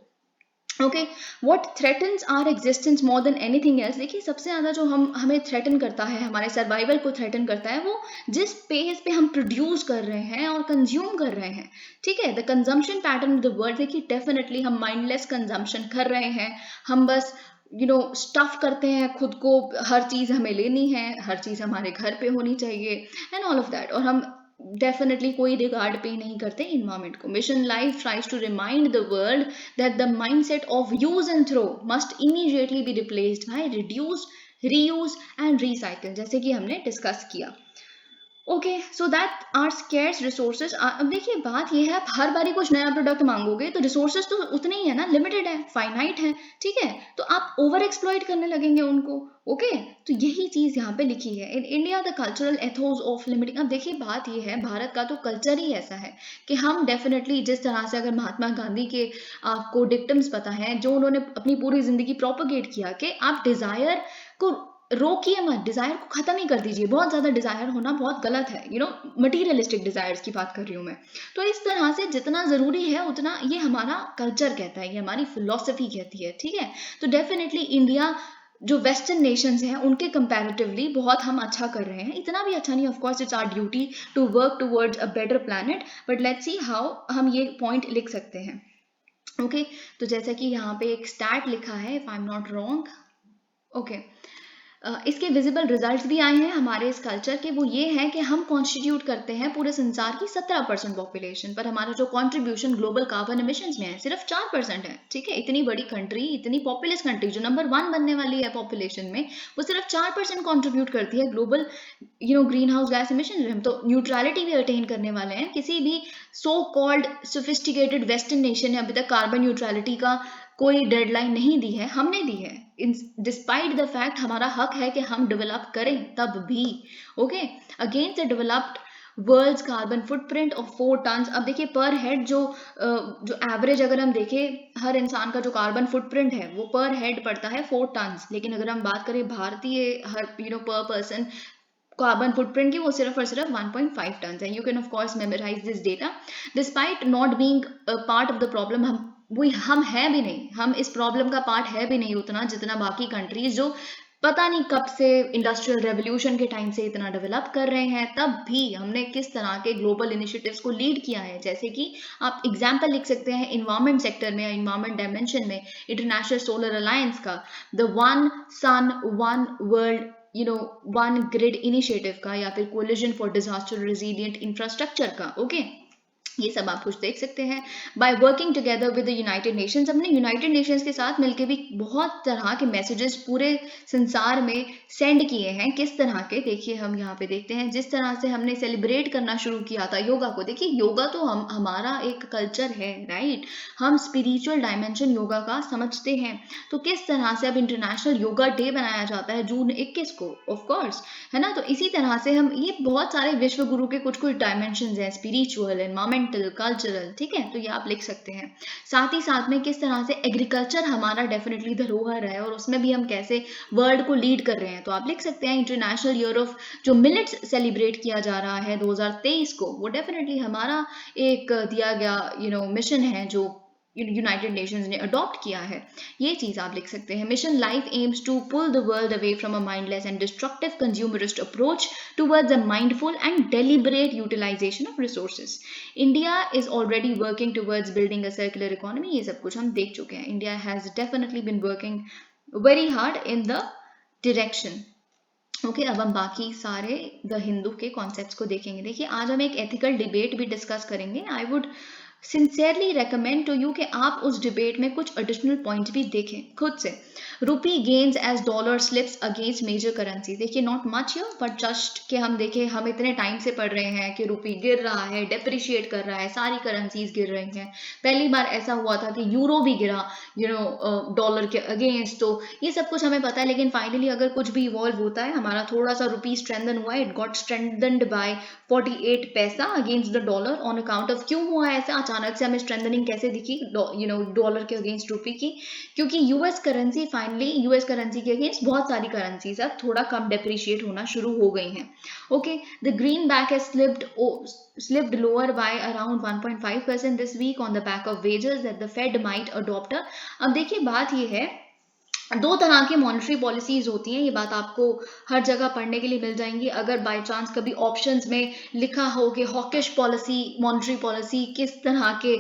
Okay, what threatens our existence more than anything else. देखिए सबसे ज़्यादा जो हमें थ्रेटन करता है, हमारे सर्वाइवल को थ्रेटन करता है, वो जिस पेस पे हम प्रोड्यूस कर रहे हैं और कंज्यूम कर रहे हैं। ठीक है, the consumption pattern of the world, देखिए डेफिनेटली हम माइंडलेस कंजम्पशन कर रहे हैं, हम बस स्टफ करते हैं खुद को, हर चीज़ हमें लेनी है, हर चीज़ हमारे घर पे होनी चाहिए एंड ऑल ऑफ दैट, और हम डेफिनेटली कोई रिगार्ड पे नहीं करते इन्वायरमेंट को। Mission life tries to remind the world that the mindset of use and throw must immediately be replaced by reduce, reuse and recycle, जैसे कि हमने डिस्कस किया। Okay, so that are scarce resources. अब देखिए बात ये है, आप हर बारी कुछ नया प्रोडक्ट मांगोगे तो रिसोर्सेज तो उतने ही है ना, लिमिटेड है, फाइनाइट है। ठीक है, तो आप ओवर एक्सप्लॉइट करने लगेंगे उनको। ओके, तो यही चीज यहाँ पे लिखी है, in India the cultural Athos of limiting. अब देखिए बात ये है, भारत का तो कल्चर ही ऐसा है कि हम डेफिनेटली जिस तरह से, अगर महात्मा गांधी के आपको डिक्टम्स पता है जो उन्होंने अपनी पूरी जिंदगी प्रोपोगेट किया कि आप डिजायर को रोकिए मत, डिजायर को खत्म ही कर दीजिए, बहुत ज्यादा डिजायर होना बहुत गलत है, मटीरियलिस्टिक डिजायर्स की बात कर रही हूँ मैं। तो इस तरह से जितना जरूरी है उतना, ये हमारा कल्चर कहता है, ये हमारी फिलॉसफी कहती है। ठीक है, तो डेफिनेटली इंडिया जो वेस्टर्न नेशंस हैं उनके कंपैरेटिवली बहुत हम अच्छा कर रहे हैं, इतना भी अच्छा नहीं, of course it's our duty to work towards a better planet, but let's see how हम ये पॉइंट लिख सकते हैं। ओके तो जैसा कि यहाँ पे एक स्टैट लिखा है, if I am not wrong, okay इसके विजिबल रिजल्ट्स भी आए हैं हमारे इस कल्चर के, वो ये है कि हम कॉन्स्टिट्यूट करते हैं पूरे संसार की 17% पॉपुलेशन, पर हमारा जो कंट्रीब्यूशन ग्लोबल कार्बन एमिशंस में है सिर्फ 4% है। ठीक है, इतनी बड़ी कंट्री, इतनी पॉपुलस कंट्री जो नंबर 1 बनने वाली है पॉपुलेशन में, वो सिर्फ 4% कॉन्ट्रीब्यूट करती है global green house gas emission में। हम तो न्यूट्रलिटी भी अटेन करने वाले हैं। किसी भी so called sophisticated western nation ने अभी तक कार्बन न्यूट्रलिटी का कोई डेडलाइन नहीं दी है, हमने दी है। डिस्पाइट द फैक्ट हमारा हक है कि हम डेवलप करें तब भी। Okay against the developed world's carbon footprint of 4 tons. अब देखिए पर हेड जो एवरेज अगर हम देखें हर इंसान का जो कार्बन फुटप्रिंट है वो पर हेड पड़ता है 4 टन्स, लेकिन अगर हम बात करें भारतीय हर पर पर्सन कार्बन फुटप्रिंट की, वो सिर्फ और सिर्फ 1.5 टन है। You can of course memorise this data. Despite not being part of the problem, हम है भी नहीं, हम इस प्रॉब्लम का पार्ट है भी नहीं उतना जितना बाकी कंट्रीज जो पता नहीं कब से इंडस्ट्रियल रेवोल्यूशन के टाइम से इतना डेवलप कर रहे हैं, तब भी हमने किस तरह के ग्लोबल इनिशिएटिव्स को लीड किया है। जैसे कि आप एग्जांपल लिख सकते हैं इन्वायरमेंट सेक्टर में, इन्वायरमेंट डायमेंशन में इंटरनेशनल सोलर अलायंस का, the one sun one world one grid initiative का, या फिर collision for disaster resilient infrastructure का। ओके ये सब आप कुछ देख सकते हैं। By working together with the United Nations, हमने यूनाइटेड नेशंस के साथ मिलकर भी बहुत तरह के मैसेजेस पूरे संसार में सेंड किए हैं। किस तरह के, देखिए हम यहाँ पे देखते हैं जिस तरह से हमने सेलिब्रेट करना शुरू किया था योगा को। देखिए योगा तो हमारा एक कल्चर है, राइट, हम स्पिरिचुअल डायमेंशन योगा का समझते हैं, तो किस तरह से अब इंटरनेशनल योगा डे बनाया जाता है जून 21 को, ऑफ कोर्स, है ना। तो इसी तरह से हम ये बहुत सारे विश्व गुरु के कुछ डायमेंशन हैं, स्पिरिचुअल, एनवायरमेंट, कल्चरल, ठीक है, तो ये आप लिख सकते हैं। साथ ही साथ में किस तरह से एग्रीकल्चर हमारा डेफिनेटली धरोहर है और उसमें भी हम कैसे वर्ल्ड को लीड कर रहे हैं, तो आप लिख सकते हैं इंटरनेशनल ईयर ऑफ जो मिलेट्स सेलिब्रेट किया जा रहा है 2023 को, वो डेफिनेटली हमारा एक दिया गया मिशन है जो यूनाइटेड नेशंस ने अडॉप्ट किया है। ये चीज आप लिख सकते हैं। Mission life aims to pull the world away from a mindless and destructive consumerist approach towards a mindful and deliberate utilisation of resources. India is already working towards building a circular economy. ये सब कुछ हम देख चुके हैं। India has definitely been working very hard in the direction. Okay अब हम बाकी सारे द हिंदू के कॉन्सेप्ट्स को देखेंगे। देखिए आज हम एक एथिकल डिबेट भी डिस्कस करेंगे। I would sincerely recommend to you कि आप उस डिबेट में कुछ एडिशनल पॉइंट भी देखें खुद से। Rupee gains as dollar slips against major currency. देखिए not much here but just कि हम देखें, हम इतने टाइम से पढ़ रहे हैं कि रूपी गिर रहा है, डेप्रिशिएट कर रहा है, सारी करेंसीज गिर रही हैं। पहली बार ऐसा हुआ था कि यूरो भी गिरा डॉलर के अगेंस्ट। तो ये सब कुछ हमें पता है, लेकिन फाइनली अगर कुछ भी इवॉल्व होता है, हमारा थोड़ा सा रूपी स्ट्रेंथन हुआ, इट गॉट स्ट्रेंथन्ड बाय 48 पैसा against the dollar on account of, क्यों हुआ ऐसा, अचानक से हमें स्ट्रेंथनिंग कैसे दिखी डॉलर के अगेंस्ट रूपी की, क्योंकि US currency finally US currency के अगेंस्ट बहुत सारी करेंसीज अब थोड़ा कम डेप्रिशिएट होना शुरू हो गई हैं। Okay the green back has slipped lower by around 1.5% this week on the back of wages that the Fed might adopt. अब देखिए बात ये है, दो तरह की मॉनेटरी पॉलिसीज होती हैं, ये बात आपको हर जगह पढ़ने के लिए मिल जाएंगी। अगर बाय चांस कभी ऑप्शंस में लिखा हो कि हॉकिश पॉलिसी, मॉनेटरी पॉलिसी किस तरह के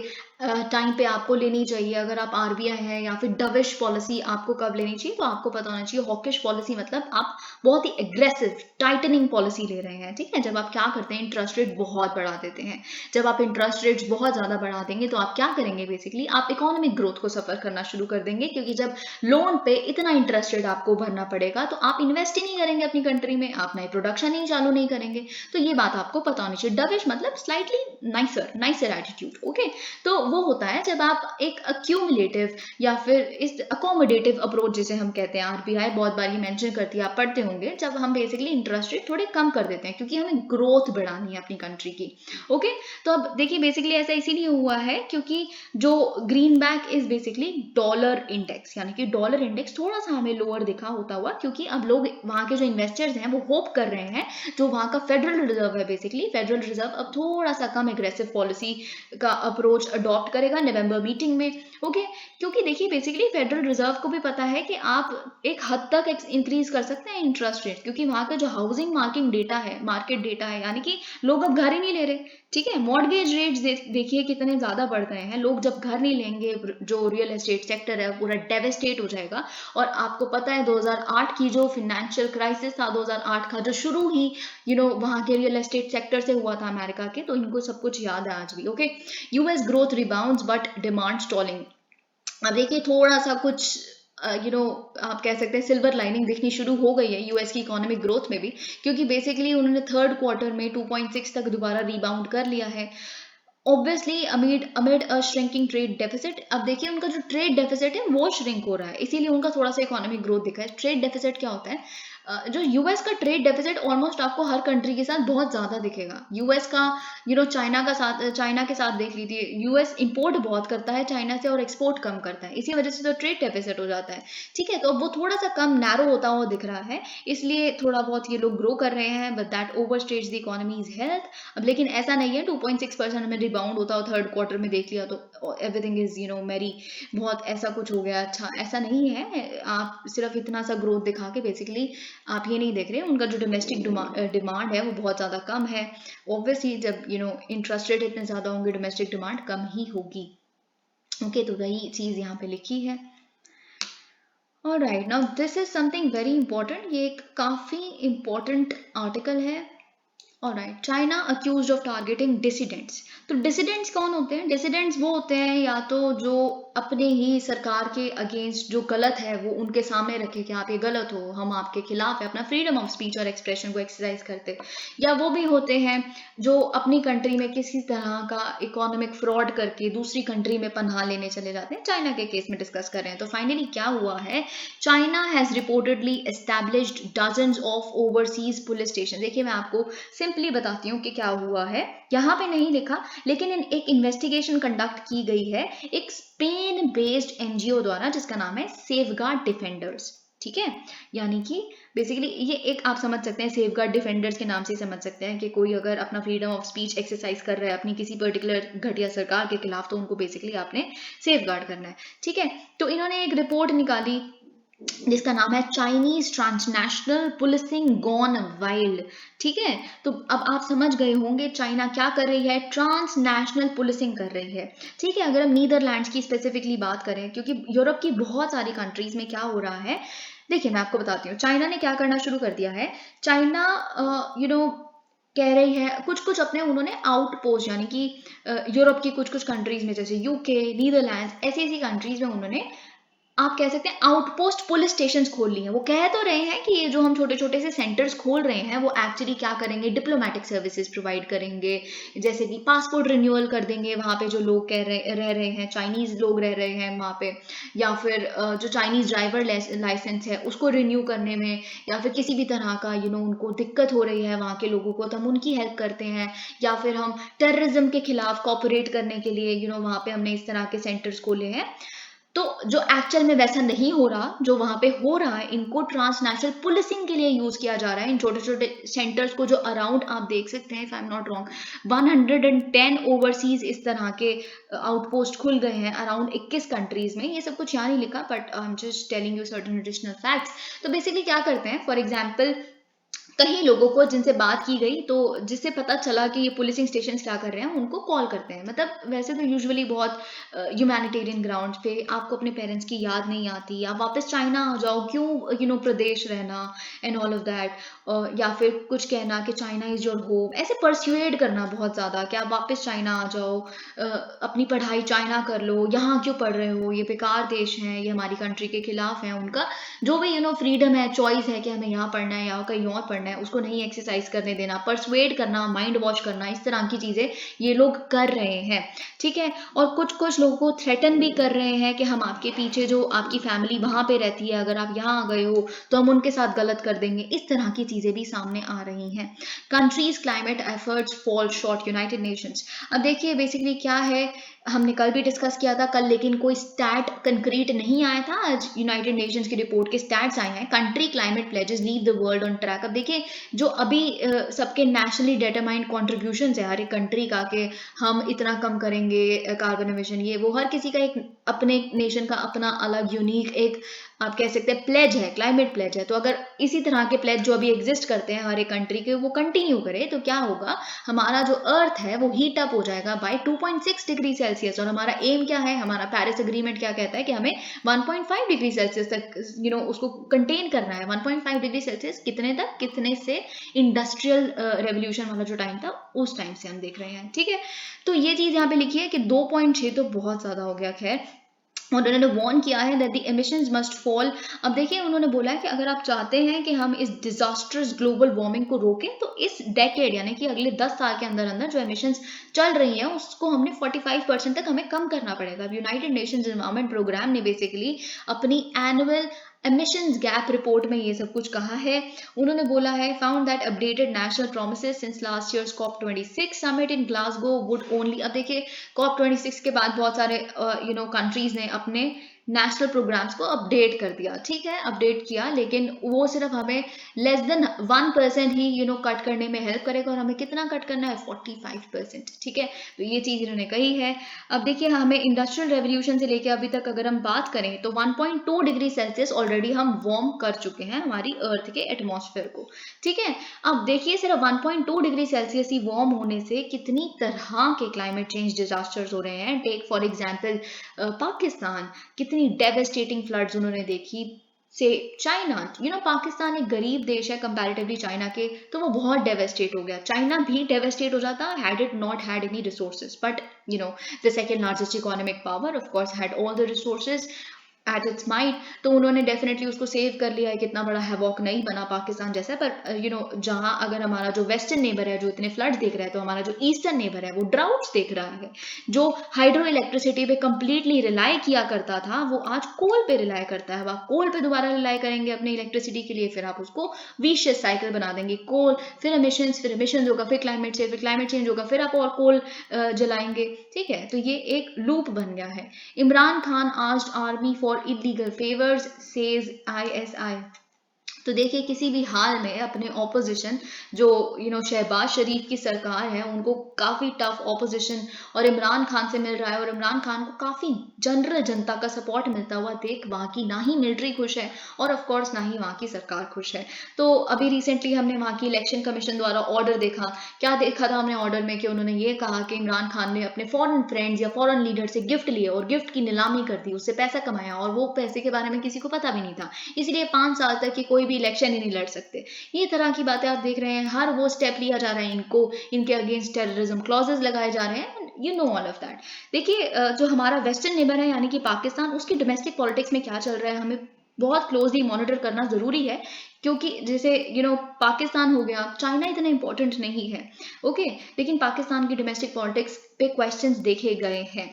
टाइम पे आपको लेनी चाहिए, अगर आप आरबीआई है, या फिर डविश पॉलिसी आपको कब लेनी चाहिए, तो आपको पता होना चाहिए हॉकिश पॉलिसी मतलब आप बहुत ही एग्रेसिव टाइटनिंग पॉलिसी ले रहे हैं। ठीक है, जब आप क्या करते हैं, इंटरेस्ट रेट बहुत बढ़ा देते हैं। जब आप इंटरेस्ट रेट्स बहुत ज्यादा बढ़ा देंगे तो आप क्या करेंगे, बेसिकली आप इकोनॉमिक ग्रोथ को सफर करना शुरू कर देंगे, क्योंकि जब लोन पे इतना इंटरेस्ट रेट आपको भरना पड़ेगा तो आप इन्वेस्ट ही नहीं करेंगे अपनी कंट्री में, आप नए प्रोडक्शन ही चालू नहीं करेंगे। तो ये बात आपको पता होनी चाहिए। डविश मतलब स्लाइटली नाइसर एटीट्यूड। ओके, तो वो होता है जब आप एक अक्यूमुलेटिव या फिर इस अकोमोडेटिव अप्रोच जिसे हम कहते हैं, आरबीआई बहुत बार ही मेंशन करती है, आप पढ़ते होंगे, जब हम बेसिकली इंटरेस्ट रेट थोड़े कम कर देते हैं क्योंकि हमें ग्रोथ बढ़ानी है अपनी कंट्री की। ओके, तो अब देखिए बेसिकली ऐसा इसीलिए हुआ है क्योंकि जो green back is basically dollar index, यानी कि डॉलर इंडेक्स थोड़ा सा हमें लोअर दिखा होता हुआ, क्योंकि अब लोग वहां के जो इन्वेस्टर्स हैं वो होप कर रहे हैं, जो वहां का फेडरल रिजर्व है, बेसिकली फेडरल रिजर्व अब थोड़ा सा कम एग्रेसिव पॉलिसी का अप्रोच अडॉप्ट अडॉप्ट करेगा नवंबर मीटिंग में। ओके, क्योंकि देखिए बेसिकली फेडरल रिजर्व को भी पता है कि आप एक हद तक इंक्रीज कर सकते हैं इंटरेस्ट रेट, क्योंकि वहाँ का जो हाउसिंग मार्केट डेटा है, यानी कि लोग अब घर ही नहीं ले रहे। ठीक है, मॉर्गेज रेट्स देखिए कितने ज्यादा बढ़ गए हैं। लोग जब घर नहीं लेंगे, जो रियल एस्टेट सेक्टर है पूरा डेवेस्टेट हो जाएगा। और आपको पता है 2008 की जो फाइनेंशियल क्राइसिस था, 2008 का जो शुरू ही वहाँ के रियल एस्टेट सेक्टर से हुआ था अमेरिका के, तो इनको सब कुछ याद है आज भी। Okay, US growth rebounds but demand stalling. अब देखिए थोड़ा सा कुछ आप कह सकते हैं सिल्वर लाइनिंग दिखनी शुरू हो गई है यूएस की इकोनॉमिक ग्रोथ में भी, क्योंकि बेसिकली उन्होंने थर्ड क्वार्टर में 2.6 तक दोबारा रिबाउंड कर लिया है। ऑब्वियसली अमिड अ श्रिंकिंग ट्रेड डेफिसिट। अब देखिए उनका जो ट्रेड डेफिसिट है वो श्रिंक हो रहा है, इसीलिए उनका थोड़ा सा इकोनॉमिक ग्रोथ दिखा है। ट्रेड डेफिसिट क्या होता है? जो यूएस का ट्रेड डेफिसिट ऑलमोस्ट आपको हर कंट्री के साथ बहुत ज्यादा दिखेगा। यूएस का चाइना के साथ देख लीजिए, यूएस इंपोर्ट बहुत करता है चाइना से और एक्सपोर्ट कम करता है, इसी वजह से तो ट्रेड डेफिसिट हो जाता है। ठीक है, तो अब वो थोड़ा सा कम नैरो होता हुआ दिख रहा है, इसलिए थोड़ा बहुत ये लोग ग्रो कर रहे हैं, but that overstates the economy's health. अब लेकिन ऐसा नहीं है 2.6% में रिबाउंड होता हो थर्ड क्वार्टर में देख लिया तो एवरीथिंग इज मेरी बहुत ऐसा कुछ हो गया। अच्छा, ऐसा नहीं है। आप सिर्फ इतना सा ग्रोथ दिखा के बेसिकली आप ये नहीं देख रहे, उनका जो डोमेस्टिक डिमांड है वो बहुत ज़्यादा कम है। ऑब्वियसली जब इंटरेस्ट रेट इतने ज़्यादा होंगे डोमेस्टिक डिमांड कम ही होगी। ओके, तो वही चीज़ यहाँ पे लिखी है। Alright, now this is something very important, ये एक काफ़ी इंपॉर्टेंट आर्टिकल है। Alright, China accused of targeting dissidents. तो डिसिडेंट्स कौन होते हैं? डिसिडेंट्स वो होते हैं या तो जो अपने ही सरकार के अगेंस्ट जो गलत है वो उनके सामने रखे कि आप ये गलत हो, हम आपके खिलाफ है, अपना फ्रीडम ऑफ स्पीच और एक्सप्रेशन को एक्सरसाइज करते। या वो भी होते हैं जो अपनी कंट्री में किसी तरह का इकोनॉमिक फ्रॉड करके दूसरी कंट्री में पनाह लेने चले जाते हैं। चाइना के केस में डिस्कस कर रहे हैं। तो फाइनली क्या हुआ है, China has reportedly established dozens of overseas police station. देखिए मैं आपको सिंपली बताती हूँ कि क्या हुआ है, यहाँ पे नहीं लिखा, लेकिन एक इन्वेस्टिगेशन कंडक्ट की गई है एक स्पेन बेस्ड एनजीओ द्वारा जिसका नाम है सेफगार्ड डिफेंडर्स। ठीक है, यानी कि बेसिकली ये एक आप समझ सकते हैं सेफगार्ड डिफेंडर्स के नाम से समझ सकते हैं कि कोई अगर अपना फ्रीडम ऑफ स्पीच एक्सरसाइज कर रहा है अपनी किसी पर्टिकुलर घटिया सरकार के खिलाफ, तो उनको बेसिकली आपने सेफगार्ड करना है। ठीक है, तो इन्होंने एक रिपोर्ट निकाली जिसका नाम है Chinese transnational policing gone wild. ठीक है, तो अब आप समझ गए होंगे चाइना क्या कर रही है, ट्रांसनेशनल पुलिसिंग कर रही है। ठीक है, अगर हम नीदरलैंड्स की स्पेसिफिकली बात करें, क्योंकि यूरोप की बहुत सारी कंट्रीज में क्या हो रहा है, देखिए मैं आपको बताती हूँ चाइना ने क्या करना शुरू कर दिया है। चाइना कह रही है कुछ कुछ अपने उन्होंने आउटपोस्ट, यानी कि यूरोप की कुछ कुछ कंट्रीज में जैसे यूके, नीदरलैंड्स, ऐसी ऐसी कंट्रीज में उन्होंने आप कह सकते हैं आउटपोस्ट पुलिस स्टेशन खोल लिए हैं। वो कह तो रहे हैं कि ये जो हम छोटे छोटे से सेंटर्स खोल रहे हैं वो एक्चुअली क्या करेंगे, डिप्लोमेटिक सर्विसेज प्रोवाइड करेंगे, जैसे कि पासपोर्ट रिन्यूअल कर देंगे वहाँ पे जो लोग रह रहे हैं, चाइनीज लोग रह रहे हैं वहाँ पे, या फिर जो चाइनीज ड्राइवर लाइसेंस है उसको रिन्यू करने में, या फिर किसी भी तरह का उनको दिक्कत हो रही है वहाँ के लोगों को तो हम उनकी हेल्प करते हैं, या फिर हम टेररिज्म के खिलाफ कॉपरेट करने के लिए वहाँ पे हमने इस तरह के सेंटर्स खोले हैं। तो जो एक्चुअल में वैसा नहीं हो रहा, जो वहां पे हो रहा है, इनको ट्रांसनेशनल पुलिसिंग के लिए यूज किया जा रहा है। इन छोटे छोटे सेंटर्स को जो अराउंड आप देख सकते हैं, if I am not wrong 110 overseas इस तरह के आउटपोस्ट खुल गए हैं अराउंड 21 कंट्रीज में। ये सब कुछ यहाँ नहीं लिखा, but I am just telling you certain additional facts. तो बेसिकली क्या करते हैं, फॉर एग्जाम्पल कई लोगों को जिनसे बात की गई, तो जिससे पता चला कि ये पुलिसिंग स्टेशन क्या कर रहे हैं, उनको कॉल करते हैं। मतलब वैसे तो यूजुअली बहुत ह्यूमैनिटेरियन ग्राउंड पे आपको अपने पेरेंट्स की याद नहीं आती, आप वापस चाइना आ जाओ, क्यों प्रदेश रहना एंड ऑल ऑफ दैट, या फिर कुछ कहना कि चाइना इज योर होम, ऐसे परसुएड करना बहुत ज़्यादा कि आप वापस चाइना आ जाओ, अपनी पढ़ाई चाइना कर लो, यहाँ क्यों पढ़ रहे हो, ये बेकार देश है, ये हमारी कंट्री के खिलाफ है। उनका जो भी फ्रीडम है, चॉइस है कि हमें यहाँ पढ़ना है या कहीं और पढ़ना है, उसको नहीं एक्सरसाइज करने देना, परसुएड करना, माइंड वॉश करना, इस तरह की चीजें ये लोग कर रहे हैं। ठीक है, और कुछ कुछ लोगों को थ्रेटन भी कर रहे हैं कि हम आपके पीछे, जो आपकी फैमिली वहां पे रहती है, अगर आप यहाँ आ गए हो तो हम उनके साथ गलत कर देंगे। इस तरह की चीजें भी सामने आ रही हैं। Countries climate efforts fall short United Nations. अब देखिए बेसिकली क्या है, हमने कल भी डिस्कस किया था कल, लेकिन कोई स्टैट कंक्रीट नहीं आया था। आज यूनाइटेड नेशंस की रिपोर्ट के स्टैट्स आए हैं। Country climate pledges leave the world on track. अब देखिए देखिए जो अभी सबके नेशनली डिटरमाइंड कॉन्ट्रीब्यूशन है हर एक कंट्री का कि हम इतना कम करेंगे कार्बन एमिशन, ये वो हर किसी का एक अपने नेशन का अपना अलग यूनिक एक आप कह सकते हैं प्लेज है, क्लाइमेट प्लेज है। तो अगर इसी तरह के प्लेज जो अभी एग्जिस्ट करते हैं हर एक कंट्री के वो कंटिन्यू करे तो क्या होगा, हमारा जो अर्थ है वो हीट अप हो जाएगा बाय 2.6 डिग्री सेल्सियस। और हमारा एम क्या है, हमारा पेरिस एग्रीमेंट क्या कहता है कि हमें 1.5 डिग्री सेल्सियस तक उसको कंटेन करना है। 1.5 डिग्री सेल्सियस कितने तक, कितने से, इंडस्ट्रियल रेवोल्यूशन वाला जो टाइम था उस टाइम से हम देख रहे हैं, ठीक है। तो ये चीज यहाँ पे लिखी है कि 2.6 तो बहुत ज्यादा हो गया। खैर और उन्होंने वार्न किया है that the emissions must fall. अब देखिए उन्होंने बोला है कि अगर आप चाहते हैं कि हम इस डिजास्टर्स ग्लोबल वार्मिंग को रोकें तो इस डेकेड यानी कि अगले 10 साल के अंदर अंदर जो एमिशंस चल रही हैं उसको हमने 45% तक हमें कम करना पड़ेगा। अब यूनाइटेड नेशंस एनवायरनमेंट प्रोग्राम ने बेसिकली अपनी एनुअल एमिशंस गैप रिपोर्ट में ये सब कुछ कहा है। उन्होंने बोला है found that updated national promises since last years COP26 summit in Glasgow would only. अब देखिए COP26 के बाद बहुत सारे कंट्रीज ने अपने नेशनल प्रोग्राम्स को अपडेट कर दिया, ठीक है, अपडेट किया, लेकिन वो सिर्फ हमें लेस देन 1% ही कट करने में हेल्प करेगा। और हमें कितना कट करना है, 45%, ठीक है। तो ये चीज इन्होंने कही है। अब देखिए हमें इंडस्ट्रियल रेवोल्यूशन से लेके अभी तक अगर हम बात करें तो 1.2 डिग्री सेल्सियस ऑलरेडी हम वार्म कर चुके हैं हमारी अर्थ के एटमॉस्फेयर को, ठीक है। अब देखिए सिर्फ 1.2 डिग्री सेल्सियस ही वार्म होने से कितनी तरह के क्लाइमेट चेंज डिजास्टर्स हो रहे हैं। टेक फॉर एग्जांपल पाकिस्तान, कितनी डेवेस्टेटिंग फ्लड्स उन्होंने देखी। से चाइना, पाकिस्तान एक गरीब देश है कंपैरेटिवली चाइना के, तो वो बहुत डेवेस्टेट हो गया। चाइना भी डेवेस्टेट हो जाता had it not had any resources, but the second largest economic power of course had all the resources at its might. तो उन्होंने डेफिनेटली उसको सेव कर लिया है, कितना बड़ा हैवॉक नहीं बना पाकिस्तान जैसा। पर जहां अगर हमारा जो वेस्टर्न नेबर है जो इतने फ्लड्स देख रहा है, तो हमारा जो ईस्टर्न नेबर है वो ड्राउट्स देख रहा है। जो हाइड्रो इलेक्ट्रिसिटी पे कंप्लीटली रिलाई किया करता था वो आज कोल पे रिलाई करता है। आप कोल पे दोबारा रिलाई करेंगे अपनी इलेक्ट्रिसिटी के लिए, फिर आप उसको विशियस साइकिल बना देंगे। कोल, फिर एमिशंस होगा, फिर क्लाइमेट चेंज होगा, फिर आप और कोल जलाएंगे, ठीक है। तो ये एक लूप बन गया है। Imran Khan asked army for illegal favors says ISI। तो देखिए किसी भी हाल में अपने ऑपोजिशन जो शहबाज शरीफ की सरकार है उनको काफी टफ ऑपोजिशन और इमरान खान से मिल रहा है, और इमरान खान को काफी जनरल जनता का सपोर्ट मिलता हुआ देख वहां की ना ही मिलिट्री खुश है और ऑफ कोर्स ना ही वहां की सरकार खुश है। तो अभी रिसेंटली हमने वहां की इलेक्शन कमीशन द्वारा ऑर्डर देखा, क्या देखा था हमने ऑर्डर में कि उन्होंने ये कहा कि इमरान खान ने अपने फॉरेन फ्रेंड्स या फॉरेन लीडर से गिफ्ट लिए और गिफ्ट की नीलामी कर दी, उससे पैसा कमाया और वो पैसे के बारे में किसी को पता भी नहीं था, इसलिए 5 साल तक की कोई भी इलेक्शन ही नहीं लड़ सकते। ये तरह की बातें आप देख रहे हैं, हर वो स्टेप लिया जा रहा है, इनके अगेंस्ट टेररिज्म क्लॉजेस लगाए जा रहे हैं, ऑल ऑफ दैट। देखिए जो हमारा वेस्टर्न नेबर है यानी कि पाकिस्तान, उसकी डोमेस्टिक पॉलिटिक्स में क्या चल रहा है हमें बहुत क्लोजली मॉनिटर करना जरूरी है, क्योंकि जैसे पाकिस्तान हो गया, चाइना इतना इंपॉर्टेंट नहीं है, ओके, लेकिन पाकिस्तान की डोमेस्टिक पॉलिटिक्स पे क्वेश्चंस देखे गए हैं।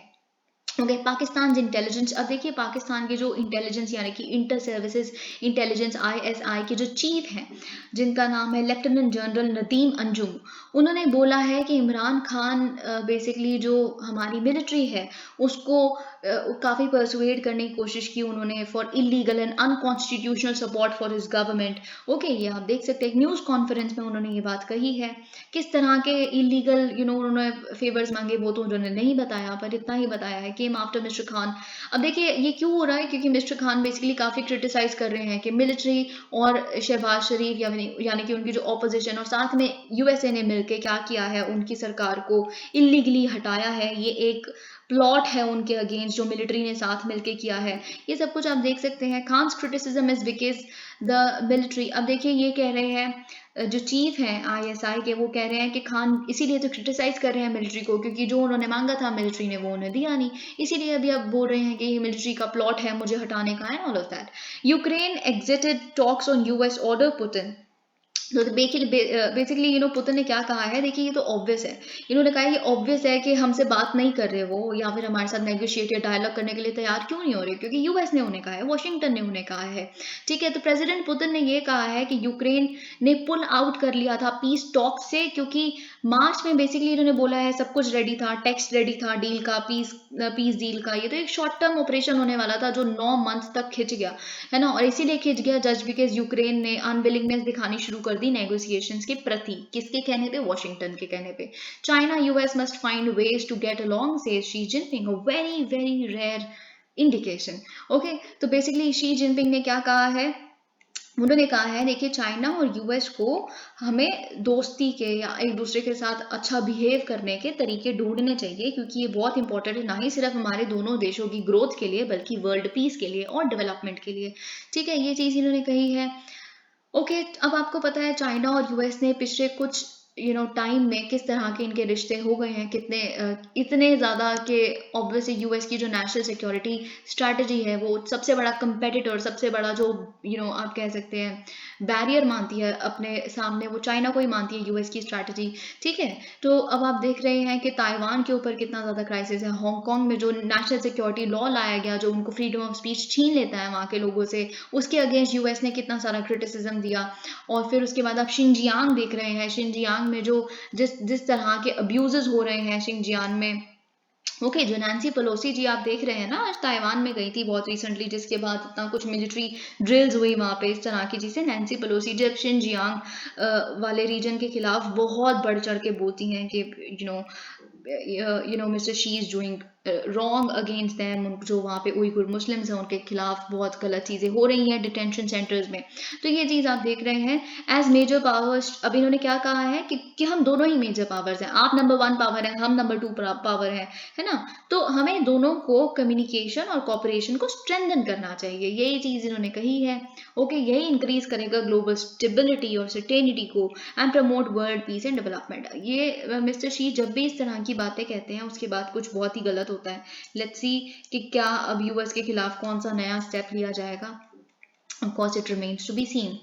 Okay, Pakistan intelligence. अब देखिए पाकिस्तान के जो इंटेलिजेंस यानी कि इंटर सर्विसेज इंटेलिजेंस ISI के जो चीफ हैं जिनका नाम है लेफ्टिनेंट जनरल नदीम अंजुम, उन्होंने बोला है कि इमरान खान बेसिकली जो हमारी मिलिट्री है उसको काफ़ी परसुएड करने की कोशिश की उन्होंने for illegal and unconstitutional support for his government. Okay, ये आप देख सकते हैं न्यूज़ कॉन्फ्रेंस में उन्होंने ये बात कही है। किस तरह के इलीगल उन्होंने फेवर्स मांगे वो तो उन्होंने नहीं बताया, पर इतना ही बताया है केम आफ्टर मिस्टर खान। अब देखिए ये क्यों हो रहा है, क्योंकि मिस्टर खान बेसिकली काफ़ी क्रिटिसाइज कर रहे हैं कि मिलिट्री और शहबाज शरीफ यानी कि उनकी जो ऑपोजिशन और साथ में USA ने मिलकर क्या किया है, उनकी सरकार को इलीगली हटाया है। ये एक प्लॉट है उनके अगेंस्ट जो मिलिट्री ने साथ मिलके किया है। ये सब कुछ आप देख सकते हैं। Khan's criticism is because the military. अब देखिए ये कह रहे हैं जो चीफ हैं ISI के, वो कह रहे हैं कि खान इसीलिए तो क्रिटिसाइज कर रहे हैं मिलिट्री को क्योंकि जो उन्होंने मांगा था मिलिट्री ने वो उन्हें दिया नहीं, इसीलिए अभी अब बोल रहे हैं कि ये मिलिट्री का प्लॉट है मुझे हटाने का and all of that. Ukraine exerted talks on US order Putin. तो बेसिकली पुतिन ने क्या कहा है, देखिए ये तो ऑब्वियस है, इन्होंने कहा ये ऑब्वियस है कि हमसे बात नहीं कर रहे वो, या फिर हमारे साथ नेगोशिएट या डायलॉग करने के लिए तैयार क्यों नहीं हो रहे, क्योंकि US ने उन्हें कहा है, वॉशिंगटन ने उन्हें कहा है, ठीक है। तो प्रेसिडेंट पुतिन ने ये कहा है कि यूक्रेन ने पुल आउट कर लिया था पीस टॉक से, क्योंकि मार्च में बेसिकली इन्होंने बोला है सब कुछ रेडी था, टेक्स्ट रेडी था डील का, पीस डील का। ये तो एक शॉर्ट टर्म ऑपरेशन होने वाला था जो 9 मंथ तक खिंच गया है ना, और इसीलिए खिंच गया जस्ट बिकॉज यूक्रेन ने अनविलिंगनेस दिखानी शुरू कर फॉर दी नेगोशिएशंस के प्रति, किसके कहने पे? वॉशिंगटन के कहने पे। China US must find ways to get along says Xi Jinping, a very very rare indication. Okay, तो बेसिकली शी जिनपिंग ने क्या कहा है? उन्होंने कहा है देखिए चाइना और यूएस को हमें दोस्ती के या एक दूसरे के साथ अच्छा बिहेव करने के तरीके ढूंढने चाहिए, क्योंकि ये बहुत इंपॉर्टेंट है, ना ही सिर्फ हमारे दोनों देशों की ग्रोथ के लिए बल्कि वर्ल्ड पीस के लिए और डेवलपमेंट के लिए। ठीक है, ये चीज़ इन्होंने कही है। ओके, अब आपको पता है चाइना और यूएस ने पिछले कुछ टाइम में किस तरह के इनके रिश्ते हो गए हैं, कितने इतने ज़्यादा कि ऑब्वियसली यूएस की जो नेशनल सिक्योरिटी स्ट्रैटेजी है वो सबसे बड़ा कंपेटिटर, सबसे बड़ा जो आप कह सकते हैं बैरियर मानती है अपने सामने, वो चाइना को ही मानती है यूएस की स्ट्रैटेजी। ठीक है, तो अब आप देख रहे हैं कि ताइवान के ऊपर कितना ज़्यादा क्राइसिस है, हांगकांग में जो नेशनल सिक्योरिटी लॉ लाया गया जो उनको फ्रीडम ऑफ स्पीच छीन लेता है वहाँ के लोगों से, उसके अगेंस्ट यूएस ने कितना सारा क्रिटिसिज्म दिया। और फिर उसके बाद आप शिनजियांग देख रहे हैं, शिनजियांग में जो जिस तरह के अब्यूजेस हो रहे हैं शिनजियांग में। ओके, जो नैन्सी पेलोसी जी आप देख रहे हैं ना, आज ताइवान में गई थी बहुत रिसेंटली, जिसके बाद इतना कुछ मिलिट्री ड्रिल्स हुई वहाँ पे इस तरह की चीज़ें। नैन्सी पेलोसी जब शिनजियांग वाले रीजन के खिलाफ बहुत बढ़ चढ़ के बोलती हैं कि mister she is doing wrong against them, जो वहाँ पे उइगुर मुस्लिम्स हैं उनके खिलाफ बहुत गलत चीज़ें हो रही हैं डिटेंशन सेंटर्स में। तो ये चीज़ आप देख रहे हैं एज मेजर पावर्स। अब इन्होंने क्या कहा है कि हम दोनों ही मेजर पावर्स हैं, आप नंबर 1 पावर हैं, हम नंबर 2 पावर है ना, तो हमें दोनों को कम्युनिकेशन और कॉपरेशन को स्ट्रेंथन करना चाहिए, यही चीज़ इन्होंने कही है। ओके, यही इंक्रीज करेगा ग्लोबल स्टेबिलिटी और सर्टेनिटी को and promote world peace and development. ये मिस्टर शी जब भी इस तरह की बातें कहते हैं उसके बाद कुछ बहुत ही गलत होता है। लेट्स सी कि क्या अब यूएस के खिलाफ कौन सा नया स्टेप लिया जाएगा। Of course it remains to be seen.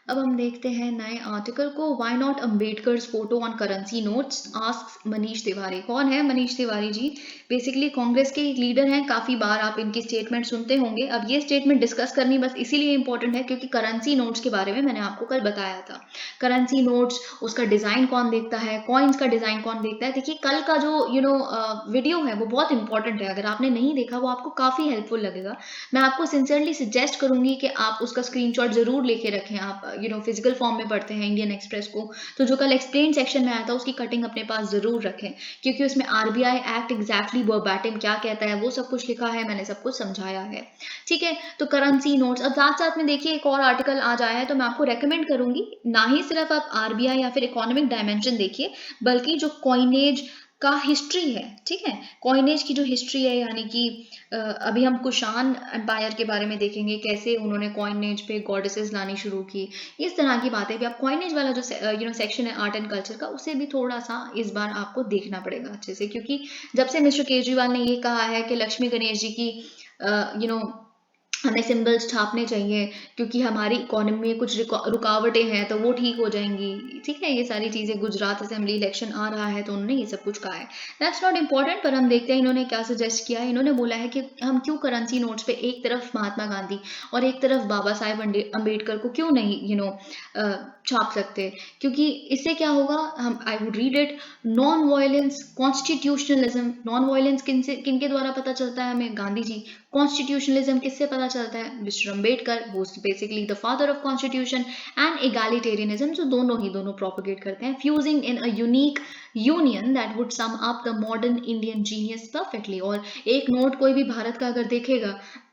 अब हम देखते हैं नए आर्टिकल को, why not Ambedkar's photo on currency notes ask Manish Tiwari. कौन है मनीष तिवारी जी? बेसिकली कांग्रेस के लीडर हैं, काफ़ी बार आप इनकी स्टेटमेंट सुनते होंगे। अब ये स्टेटमेंट डिस्कस करनी बस इसीलिए इंपॉर्टेंट है क्योंकि करेंसी नोट्स के बारे में मैंने आपको कल बताया था। करेंसी नोट्स, उसका डिज़ाइन कौन देखता है, कॉइन्स का डिज़ाइन कौन देखता है। देखिए कल का जो वीडियो है वो बहुत इंपॉर्टेंट है, अगर आपने नहीं देखा वो आपको काफ़ी हेल्पफुल लगेगा। मैं आपको सिंसियरली सजेस्ट करूंगी कि आप उसका स्क्रीनशॉट जरूर लेके रखें। आप फिजिकल फॉर्म में पढ़ते हैं इंडियन एक्सप्रेस को, तो जो कल एक्सप्लेन सेक्शन में आया था उसकी कटिंग अपने पास जरूर रखें, क्योंकि उसमें आरबीआई एक्ट एग्जैक्टली वर्बैटिम क्या कहता है वो सब कुछ लिखा है, मैंने सब कुछ समझाया है। ठीक है, तो करेंसी नोट्स। अब साथ साथ में देखिए एक और आर्टिकल आज आया है, तो मैं आपको रेकमेंड करूंगी ना ही सिर्फ आप आरबीआई या फिर इकोनॉमिक डायमेंशन देखिए, बल्कि जो कॉइनेज का हिस्ट्री है, ठीक है, कॉइनेज की जो हिस्ट्री है, यानी कि अभी हम कुशान एम्पायर के बारे में देखेंगे, कैसे उन्होंने कॉइनेज पे गॉडेसेस लानी शुरू की, इस तरह की बातें भी। आप कॉइनेज वाला जो सेक्शन है आर्ट एंड कल्चर का, उसे भी थोड़ा सा इस बार आपको देखना पड़ेगा अच्छे से, क्योंकि जब से मिस्टर केजरीवाल ने ये कहा है कि लक्ष्मी गणेश जी की हमें सिंबल्स छापने चाहिए क्योंकि हमारी इकोनॉमी में कुछ रुकावटें हैं तो वो ठीक हो जाएंगी। ठीक है, ये सारी चीज़ें, गुजरात असेंबली इलेक्शन आ रहा है तो उन्होंने ये सब कुछ कहा है। दैट्स नॉट इम्पॉर्टेंट, पर हम देखते हैं इन्होंने क्या सजेस्ट किया है। इन्होंने बोला है कि हम क्यों करेंसी नोट्स पे एक तरफ महात्मा गांधी और एक तरफ बाबा साहेब अम्बेडकर को क्यों नहीं छाप सकते, क्योंकि इससे क्या होगा, हम I would read it, non violence constitutionalism. Non violence किनके द्वारा पता चलता है हमें? गांधी जी। कॉन्स्टिट्यूशनलिज्म किससे पता चलता है? मिस्टर अम्बेडकर, वो basically the father of constitution. And egalitarianism, जो दोनों प्रोपोगेट करते हैं, fusing in a unique union that would sum up the modern Indian genius perfectly. और एक नोट कोई भी भारत का अगर देखेगा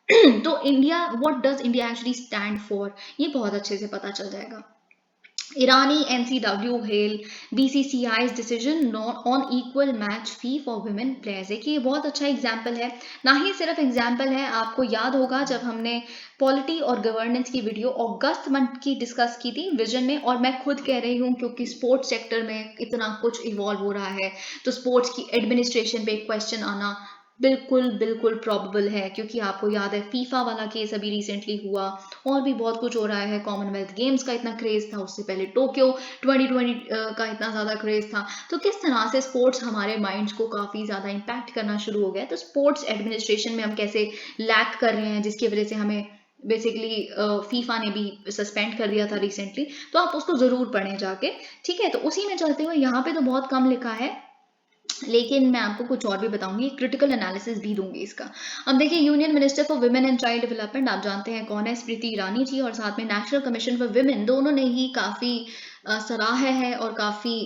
तो India, what does India actually stand for, ये बहुत अच्छे से पता चल जाएगा। Irani NCW hail BCCI's decision on equal match fee for women players। देखिए ये बहुत अच्छा एग्जाम्पल है, ना ही सिर्फ एग्जाम्पल है, आपको याद होगा जब हमने पॉलिटी और गवर्नेंस की वीडियो अगस्त मंथ की डिस्कस की थी विजन में, और मैं खुद कह रही हूँ क्योंकि स्पोर्ट्स सेक्टर में इतना कुछ इवॉल्व हो रहा है तो स्पोर्ट्स की एडमिनिस्ट्रेशन पे क्वेश्चन आना बिल्कुल प्रोबेबल है, क्योंकि आपको याद है फीफा वाला केस अभी रिसेंटली हुआ, और भी बहुत कुछ हो रहा है। कॉमनवेल्थ गेम्स का इतना क्रेज था, उससे पहले टोक्यो 2020 का इतना ज़्यादा क्रेज था। तो किस तरह से स्पोर्ट्स हमारे माइंड्स को काफ़ी ज़्यादा इम्पैक्ट करना शुरू हो गया, तो स्पोर्ट्स एडमिनिस्ट्रेशन में हम कैसे लैक कर रहे हैं, जिसकी वजह से हमें बेसिकली फीफा ने भी सस्पेंड कर दिया था रिसेंटली। तो आप उसको ज़रूर पढ़ें जाके। ठीक है, तो उसी में चलते हुए यहाँ पे तो बहुत कम लिखा है लेकिन मैं आपको कुछ और भी बताऊंगी, क्रिटिकल एनालिसिस भी दूंगी इसका। अब देखिए, union minister for women and child development आप जानते हैं कौन है, स्मृति ईरानी जी, और साथ में नेशनल कमीशन फॉर वुमेन, दोनों ने ही काफ़ी सराहा है और काफ़ी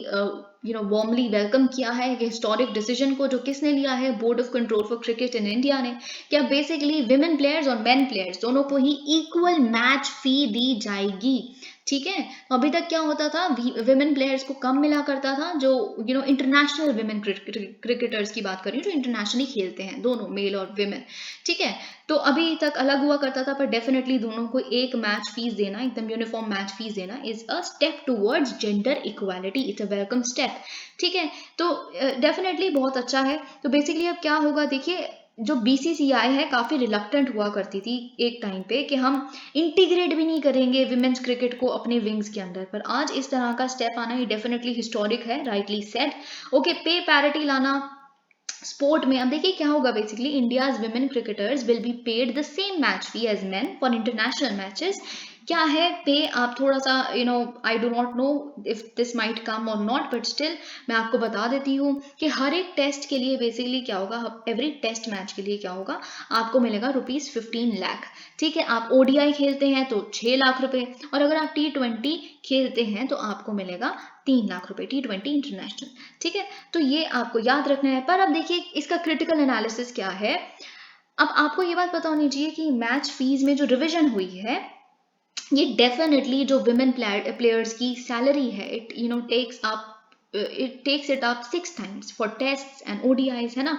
वार्मली वेलकम किया है एक हिस्टोरिक डिसीजन को, जो किसने लिया है, board of control for cricket in India ने, क्या बेसिकली विमेन प्लेयर्स और मेन प्लेयर्स दोनों को ही इक्वल मैच फी दी जाएगी। ठीक है, तो अभी तक क्या होता था, विमेन प्लेयर्स को कम मिला करता था, जो इंटरनेशनल विमेन क्रिकेटर्स की बात करें जो इंटरनेशनली खेलते हैं, दोनों मेल और विमेन। ठीक है, तो अभी तक अलग हुआ करता था, पर डेफिनेटली दोनों को एक मैच फीस देना, एकदम यूनिफॉर्म मैच फीस देना is a step towards gender equality, it's a welcome step. ठीक है, तो डेफिनेटली बहुत अच्छा है। तो बेसिकली अब क्या होगा, देखिए जो बीसीसीआई है काफ़ी रिलक्टेंट हुआ करती थी एक टाइम पे कि हम इंटीग्रेट भी नहीं करेंगे विमेंस क्रिकेट को अपने विंग्स के अंदर, पर आज इस तरह का स्टेप आना ये डेफिनेटली हिस्टोरिक है, rightly said. Okay, pay parity लाना स्पोर्ट में। अब देखिए क्या होगा, basically India's women cricketers will be paid the same match fee as men for international matches. क्या है पे, आप थोड़ा सा I do not know if this might come और नॉट, बट स्टिल मैं आपको बता देती हूँ कि हर एक टेस्ट के लिए बेसिकली क्या होगा, एवरी टेस्ट मैच के लिए क्या होगा, आपको मिलेगा ₹15 लाख। ठीक है, आप ओडीआई खेलते हैं तो 6 लाख रुपए, और अगर आप T20 खेलते हैं तो आपको मिलेगा 3 लाख रुपए, T20 इंटरनेशनल। ठीक है, तो ये आपको याद रखना है। पर अब देखिए इसका क्रिटिकल एनालिसिस क्या है। अब आपको ये बात पता होनी चाहिए कि मैच फीस में जो रिविजन हुई है, ये डेफिनेटली जो विमेन प्लेयर्स की सैलरी है, it takes it up 6 times for tests and ODIs, है ना।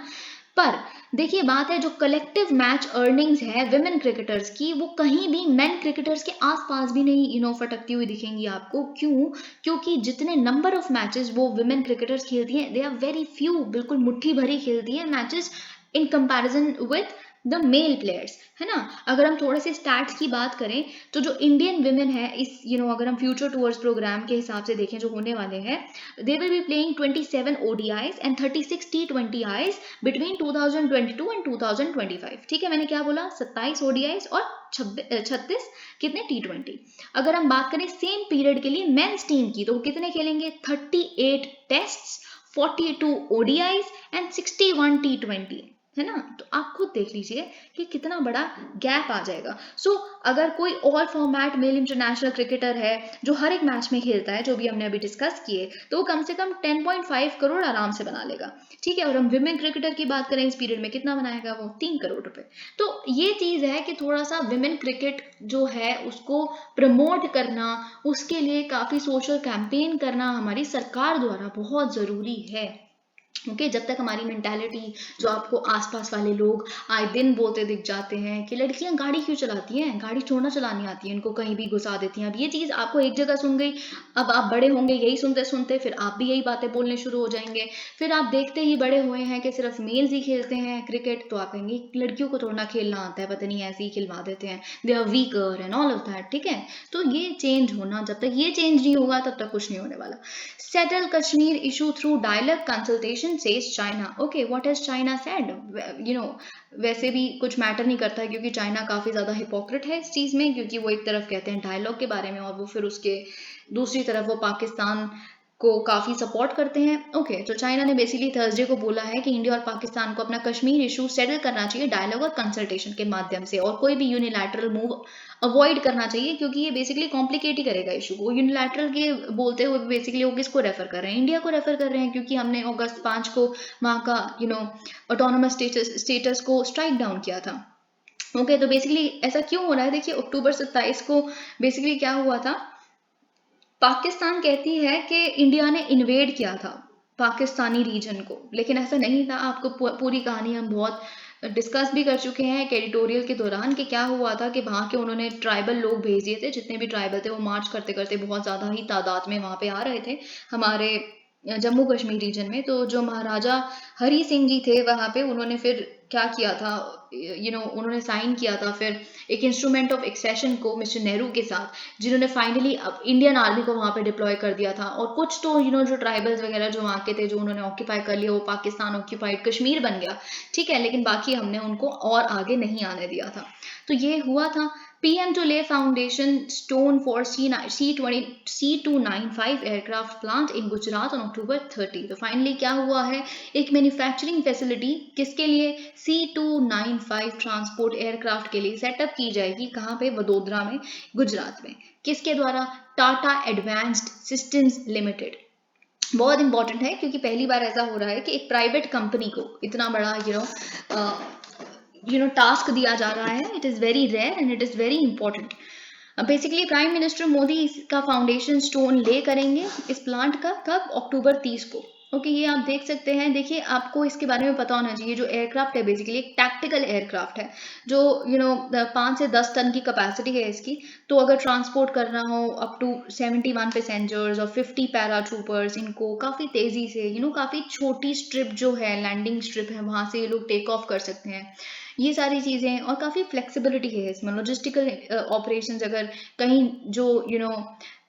पर देखिए बात है, जो कलेक्टिव मैच अर्निंग्स है विमेन क्रिकेटर्स की, वो कहीं भी मेन क्रिकेटर्स के आसपास भी नहीं फटकती हुई दिखेंगी आपको। क्यों? क्योंकि जितने नंबर ऑफ मैचेस वो विमेन क्रिकेटर्स खेलती हैं, दे आर वेरी फ्यू, बिल्कुल मुट्ठी भरी खेलती हैं matches in comparison with the male players, है ना। अगर हम थोड़े से स्टैट्स की बात करें, तो जो इंडियन विमेन है इस अगर हम फ्यूचर टूवर्ड्स प्रोग्राम के हिसाब से देखें जो होने वाले हैं, they will be playing 27 ODIs and 36 T20Is between 2022 and 2025। ठीक है, मैंने क्या बोला, 27 ODIs और 36 कितने T20। अगर हम बात करें सेम पीरियड के लिए मेंस टीम की, तो कितने खेलेंगे, 38 टेस्ट्स, 42 ODIs एंड 61 T20, है ना। तो आप खुद देख लीजिए कि कितना बड़ा गैप आ जाएगा। सो अगर कोई और फॉर्मेट मेल इंटरनेशनल क्रिकेटर है जो हर एक मैच में खेलता है, जो भी हमने अभी डिस्कस किए, तो वो कम से कम 10.5 करोड़ आराम से बना लेगा। ठीक है, और हम विमेन क्रिकेटर की बात करें इस पीरियड में कितना बनाएगा, वो 3 करोड़ रुपए। तो ये चीज है कि थोड़ा सा विमेन क्रिकेट जो है उसको प्रमोट करना, उसके लिए काफी सोशल कैंपेन करना हमारी सरकार द्वारा बहुत जरूरी है। ओके, जब तक हमारी मेंटालिटी, जो आपको आसपास वाले लोग आए दिन बोलते दिख जाते हैं कि लड़कियां गाड़ी क्यों चलाती हैं, गाड़ी छोड़ना चलानी आती है इनको, कहीं भी घुसा देती हैं। अब ये चीज़ आपको एक जगह सुन गई, अब आप बड़े होंगे यही सुनते सुनते, फिर आप भी यही बातें बोलने शुरू हो जाएंगे। फिर आप देखते ही बड़े हुए हैं कि सिर्फ मेल्स ही खेलते हैं क्रिकेट, तो आप कहेंगे लड़कियों को थोड़ा खेलना आता है, पता नहीं ऐसे ही खिलवा देते हैं, they are weaker and all of that. ठीक है, तो ये चेंज होना, जब तक ये चेंज नहीं होगा तब तक कुछ नहीं होने वाला। Settle Kashmir issue through dialogue consultation, says China. Okay, what has China said? वैसे भी कुछ मैटर नहीं करता है, क्योंकि चाइना काफ़ी ज़्यादा हिपोक्रेट है इस चीज़ में, क्योंकि वो एक तरफ कहते हैं डायलॉग के बारे में और वो फिर उसके दूसरी तरफ वो पाकिस्तान को काफ़ी सपोर्ट करते हैं। ओके, तो चाइना ने बेसिकली थर्सडे को बोला है कि इंडिया और पाकिस्तान को अपना कश्मीर इशू सेटल करना चाहिए डायलॉग और कंसल्टेशन के माध्यम से, और कोई भी यूनिलैटरल मूव अवॉइड करना चाहिए, क्योंकि ये बेसिकली कॉम्प्लिकेट ही करेगा इशू को। यूनिलैटरल के बोलते हुए बेसिकली वो किसको रेफर कर रहे हैं, इंडिया को रेफर कर रहे हैं, क्योंकि हमने अगस्त 5 को वहाँ का ऑटोनोमस स्टेटस को स्ट्राइक डाउन किया था। ओके, तो बेसिकली ऐसा क्यों हो रहा है, देखिए अक्टूबर 27 को बेसिकली क्या हुआ था, पाकिस्तान कहती है कि इंडिया ने इन्वेड किया था पाकिस्तानी रीजन को, लेकिन ऐसा नहीं था। आपको पूरी कहानी हम बहुत डिस्कस भी कर चुके हैं एक एडिटोरियल के दौरान कि क्या हुआ था कि वहाँ के उन्होंने ट्राइबल लोग भेज दिए थे, जितने भी ट्राइबल थे वो मार्च करते करते बहुत ज़्यादा ही तादाद में वहाँ पे आ रहे थे हमारे जम्मू कश्मीर रीजन में। तो जो महाराजा हरी सिंह जी थे वहाँ पे, उन्होंने फिर क्या किया था, उन्होंने साइन किया था फिर एक इंस्ट्रूमेंट ऑफ एक्सेशन को मिस्टर नेहरू के साथ, जिन्होंने फाइनली अब इंडियन आर्मी को वहाँ पे डिप्लॉय कर दिया था। और कुछ तो जो ट्राइबल्स वगैरह जो वहाँ के थे, जो उन्होंने ऑक्यूपाई कर लिया, वो पाकिस्तान ऑक्यूपाइड कश्मीर बन गया। ठीक है, लेकिन बाकी हमने उनको और आगे नहीं आने दिया था। तो ये हुआ था। PM to lay foundation stone for C295 aircraft plant in Gujarat on October 30. तो फाइनली क्या हुआ है, एक मैन्युफैक्चरिंग फैसिलिटी किसके लिए, C295 ट्रांसपोर्ट एयरक्राफ्ट के लिए सेटअप की जाएगी। कहाँ पे, वडोदरा में, गुजरात में। किसके द्वारा, टाटा एडवांस्ड सिस्टम्स लिमिटेड। बहुत इंपॉर्टेंट है क्योंकि पहली बार ऐसा हो रहा है कि एक प्राइवेट कंपनी को इतना बड़ा टास्क दिया जा रहा है। It is very rare and it is very important. Basically prime minister Modi इसका फाउंडेशन स्टोन ले करेंगे इस प्लांट का, कब, अक्टूबर 30 को। ओके, ये आप देख सकते हैं। देखिए, आपको इसके बारे में पता होना चाहिए, जो एयरक्राफ्ट है बेसिकली एक टैक्टिकल एयरक्राफ्ट है, जो 5 से 10 टन की कैपेसिटी है इसकी। तो अगर ट्रांसपोर्ट करना हो अप टू 71 पैसेंजर्स और 50 पैरा ट्रूपर्स, इनको काफ़ी तेज़ी से काफ़ी छोटी स्ट्रिप जो है, लैंडिंग स्ट्रिप है, वहाँ से ये लोग टेक ऑफ कर सकते हैं। ये सारी चीज़ें, और काफ़ी फ्लेक्सिबिलिटी है इसमें। लॉजिस्टिकल ऑपरेशंस, अगर कहीं जो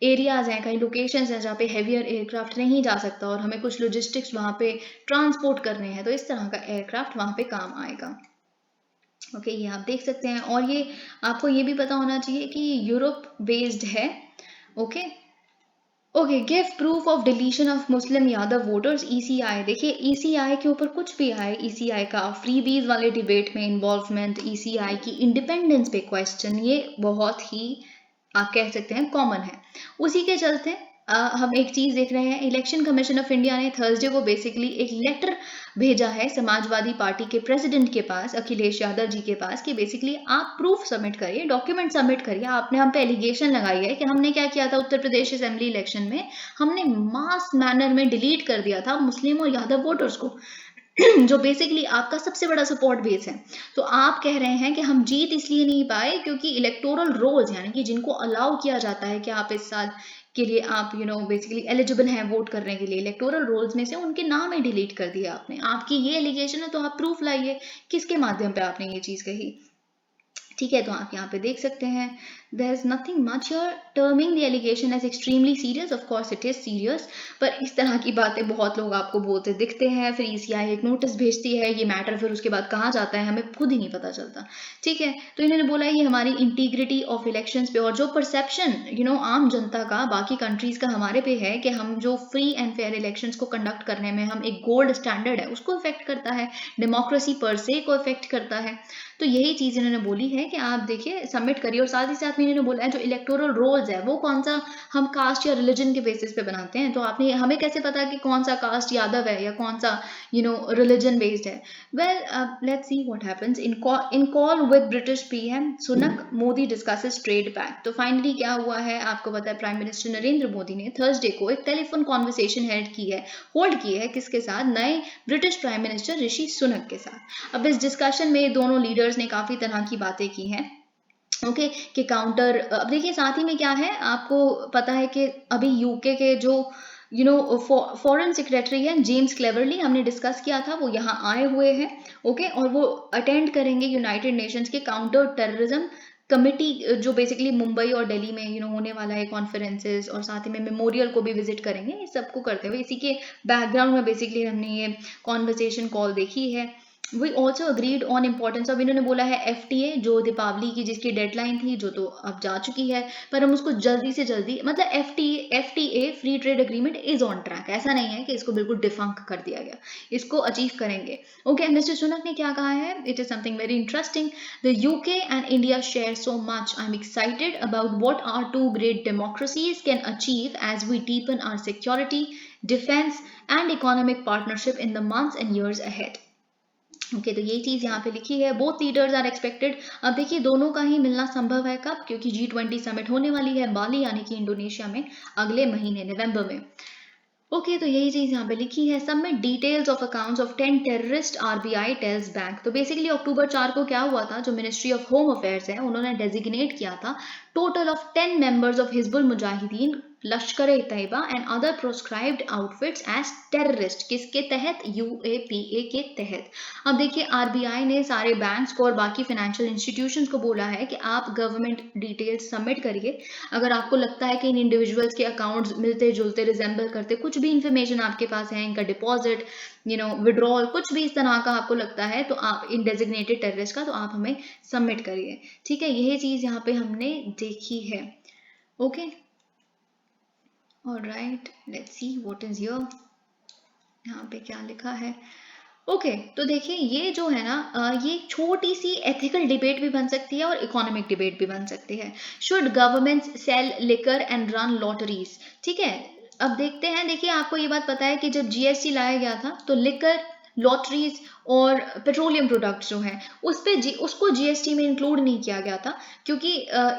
एरियाज़ हैं, कहीं लोकेशंस हैं जहाँ पे हेवियर एयरक्राफ्ट नहीं जा सकता और हमें कुछ लॉजिस्टिक्स वहाँ पे ट्रांसपोर्ट करने हैं, तो इस तरह का एयरक्राफ्ट वहाँ पे काम आएगा। ओके, ये आप देख सकते हैं। और ये आपको ये भी पता होना चाहिए कि यूरोप बेस्ड है। Okay okay, give proof of deletion of Muslim Yadav voters, ECI। देखिए, ECI के ऊपर कुछ भी आए, ECI का फ्रीबीज वाले डिबेट में इन्वॉल्वमेंट, ECI की इंडिपेंडेंस पे क्वेश्चन, ये बहुत ही आप कह सकते हैं कॉमन है। उसी के चलते हम एक चीज़ देख रहे हैं, इलेक्शन कमीशन ऑफ इंडिया ने थर्सडे को बेसिकली एक लेटर भेजा है समाजवादी पार्टी के प्रेसिडेंट के पास, अखिलेश यादव जी के पास, कि बेसिकली आप प्रूफ सबमिट करिए, डॉक्यूमेंट सबमिट करिए। आपने हम पे एलिगेशन लगाई है कि हमने क्या किया था, उत्तर प्रदेश असेंबली इलेक्शन में हमने मास मैनर में डिलीट कर दिया था मुस्लिम और यादव वोटर्स को, जो बेसिकली आपका सबसे बड़ा सपोर्ट बेस है। तो आप कह रहे हैं कि हम जीत इसलिए नहीं पाए क्योंकि इलेक्टोरल रोल्स, यानी कि जिनको अलाउ किया जाता है कि आप इस साल के लिए आप बेसिकली एलिजिबल हैं वोट करने के लिए, इलेक्टोरल रोल्स में से उनके नाम ही डिलीट कर दिया आपने। आपकी ये एलिगेशन है, तो आप प्रूफ लाइए किसके माध्यम पे आपने ये चीज़ कही। ठीक है, तो आप यहाँ पे देख सकते हैं, there is nothing much here terming the allegation as extremely serious. Of course it is serious, पर इस तरह की बातें बहुत लोग आपको बोलते दिखते हैं। फिर ECI एक नोटिस भेजती है, ये मैटर फिर उसके बाद कहाँ जाता है हमें खुद ही नहीं पता चलता। ठीक है, तो इन्होंने बोला ये हमारी इंटीग्रिटी ऑफ इलेक्शंस पे, और जो परसेप्शन आम जनता का बाकी कंट्रीज का हमारे पे है कि हम जो फ्री एंड फेयर इलेक्शंस को कंडक्ट करने में हम एक गोल्ड स्टैंडर्ड है, उसको इफेक्ट करता है, डेमोक्रेसी पर से को इफेक्ट करता है। तो यही चीज़ इन्होंने बोली है कि आप देखिए सबमिट करिए। और साथ ही साथ में इन्होंने बोला है जो इलेक्टोरल रोल्स है वो कौन सा हम कास्ट या रिलीजन के बेसिस पे बनाते हैं, तो आपने हमें कैसे पता कि कौन सा कास्ट यादव है या कौन सा रिलीजन बेस्ड है। Well, let's see what happens. In call with British PM Sunak, Modi discusses trade pact. तो फाइनली क्या हुआ है, आपको पता है प्राइम मिनिस्टर नरेंद्र मोदी ने थर्सडे को एक टेलीफोन कॉन्वर्सेशन होल्ड की है किसके साथ, नए British prime minister Rishi Sunak के साथ। अब इस डिस्कशन में दोनों लीडर्स ने काफ़ी तरह की बातें की हैं। ओके कि काउंटर, अब देखिए साथ ही में क्या है, आपको पता है कि अभी UK के जो फॉरेन सेक्रेटरी है जेम्स क्लेवरली, हमने डिस्कस किया था, वो यहाँ आए हुए हैं। ओके, और वो अटेंड करेंगे यूनाइटेड नेशंस के काउंटर टेररिज्म कमिटी, जो बेसिकली मुंबई और दिल्ली में होने वाला है कॉन्फ्रेंसेस, और साथ ही में मेमोरियल को भी विजिट करेंगे। इस सबको करते हुए इसी के बैकग्राउंड में बेसिकली हमने ये कॉन्वर्सेशन कॉल देखी है। We also agreed on importance of, इन्होंने बोला है FTA जो दीपावली की जिसकी डेडलाइन थी, जो तो अब जा चुकी है, पर हम उसको जल्दी से जल्दी, मतलब FTA free trade agreement is on track. ऐसा नहीं है कि इसको बिल्कुल डिफंक कर दिया गया, इसको अचीव करेंगे। ओके, मिस्टर सुनक ने क्या कहा है, it is something very interesting. The UK and India share so much, I am excited about what our two great democracies can achieve as we deepen our security, defence and economic partnership in the months and years ahead. Okay, तो यही चीज़ यहाँ पे लिखी है। बोथ लीडर्स आर एक्सपेक्टेड, अब देखिए दोनों का ही मिलना संभव है कब, क्योंकि G20 समिट होने वाली है बाली यानी कि इंडोनेशिया में अगले महीने नवंबर में। ओके, तो यही चीज़ यहाँ पे लिखी है। Submit details of accounts of 10 terrorist, RBI tells bank. तो बेसिकली अक्टूबर 4 को क्या हुआ था, जो मिनिस्ट्री ऑफ होम अफेयर्स है उन्होंने डेजिग्नेट किया था total of 10 members of Hizbul Mujahideen, Lashkar e Taiba and other proscribed outfits as terrorist. किसके तहत, UAPA के तहत। अब देखिए RBI ने सारे बैंक्स को और बाकी फाइनेंशियल इंस्टीट्यूशंस को बोला है कि आप गवर्नमेंट डिटेल्स सबमिट करिए। अगर आपको लगता है कि इन इंडिविजुअल्स के अकाउंट्स मिलते जुलते रिजेंबल करते, कुछ भी इंफॉर्मेशन आपके पास है, इनका डिपॉजिट विड्रॉल, कुछ भी इस तरह का आपको लगता है तो आप इन डेजिग्नेटेड टेररिस्ट का, तो आप हमें सबमिट करिए। ठीक है, यही चीज़ यहाँ पे हमने देखी है। Okay, alright, let's see what is your, यहाँ पे क्या लिखा है। ओके तो देखिए ये जो है ना, ये छोटी सी एथिकल डिबेट भी बन सकती है और इकोनॉमिक डिबेट भी बन सकती है। Should governments sell liquor and run lotteries? ठीक है, अब देखते हैं। देखिए आपको ये बात पता है कि जब जीएसटी लाया गया था तो लिकर, लॉटरीज और पेट्रोलियम प्रोडक्ट्स जो हैं उस पे उसको जीएसटी में इंक्लूड नहीं किया गया था, क्योंकि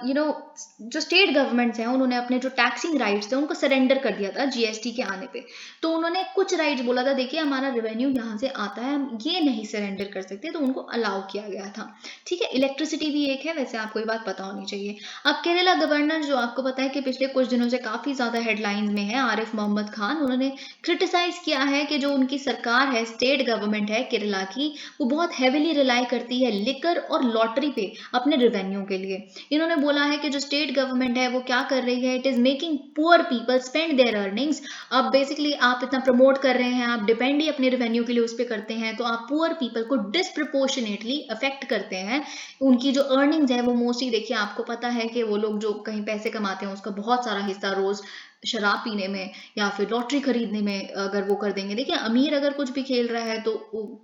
जो स्टेट गवर्नमेंट्स हैं उन्होंने अपने जो टैक्सिंग राइट्स थे उनको सरेंडर कर दिया था जीएसटी के आने पे। तो उन्होंने कुछ राइट्स बोला था, देखिए हमारा रेवेन्यू यहाँ से आता है, हम ये नहीं सरेंडर कर सकते, तो उनको अलाउ किया गया था। ठीक है, इलेक्ट्रिसिटी भी एक है, वैसे आपको ये बात पता होनी चाहिए। अब केरला गवर्नर जो आपको पता है कि पिछले कुछ दिनों से काफी ज्यादा हेडलाइंस में है, आरिफ मोहम्मद खान, उन्होंने क्रिटिसाइज किया है कि जो उनकी सरकार है, स्टेट गवर्नमेंट है केरला की, वो बहुत हैविली रिलाई करती है लिकर और लॉटरी पे अपने रेवेन्यू के लिए। इन्होंने बोला है कि जो स्टेट गवर्नमेंट है वो क्या कर रही है, it is making poor people spend there earnings. अब बेसिकली आप इतना प्रमोट कर रहे हैं, आप डिपेंड ही अपने रेवेन्यू के लिए उस पर करते हैं, तो आप पुअर पीपल को डिसप्रपोर्शनेटली अफेक्ट करते हैं। उनकी जो अर्निंग्स है वो मोस्टली, देखिए आपको पता है कि वो लोग जो कहीं पैसे कमाते हैं उसका बहुत सारा हिस्सा रोज शराब पीने में या फिर लॉटरी खरीदने में अगर वो कर देंगे। देखिए अमीर अगर कुछ भी खेल रहा है तो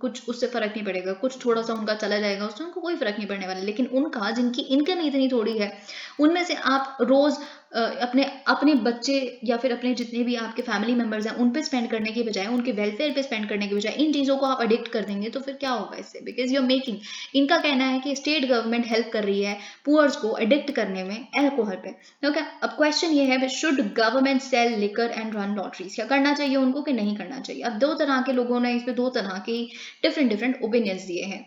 कुछ उससे फर्क नहीं पड़ेगा, कुछ थोड़ा सा उनका चला जाएगा, उससे उनको कोई फर्क नहीं पड़ने वाला। लेकिन उनका, जिनकी इनकम इतनी थोड़ी है, उनमें से आप रोज अपने अपने बच्चे या फिर अपने जितने भी आपके फैमिली मेंबर्स हैं उन पे स्पेंड करने के बजाय, उनके वेलफेयर पे स्पेंड करने के बजाय इन चीज़ों को आप एडिक्ट कर देंगे, तो फिर क्या होगा इससे? बिकॉज यू आर मेकिंग, इनका कहना है कि स्टेट गवर्नमेंट हेल्प कर रही है पुअर्स को एडिक्ट करने में अल्कोहल पे। ओके, अब क्वेश्चन ये है, should government sell liquor and run lotteries? क्या करना चाहिए उनको कि नहीं करना चाहिए? अब दो तरह के लोगों ने इस पे दो तरह के डिफरेंट ओपिनियंस दिए हैं।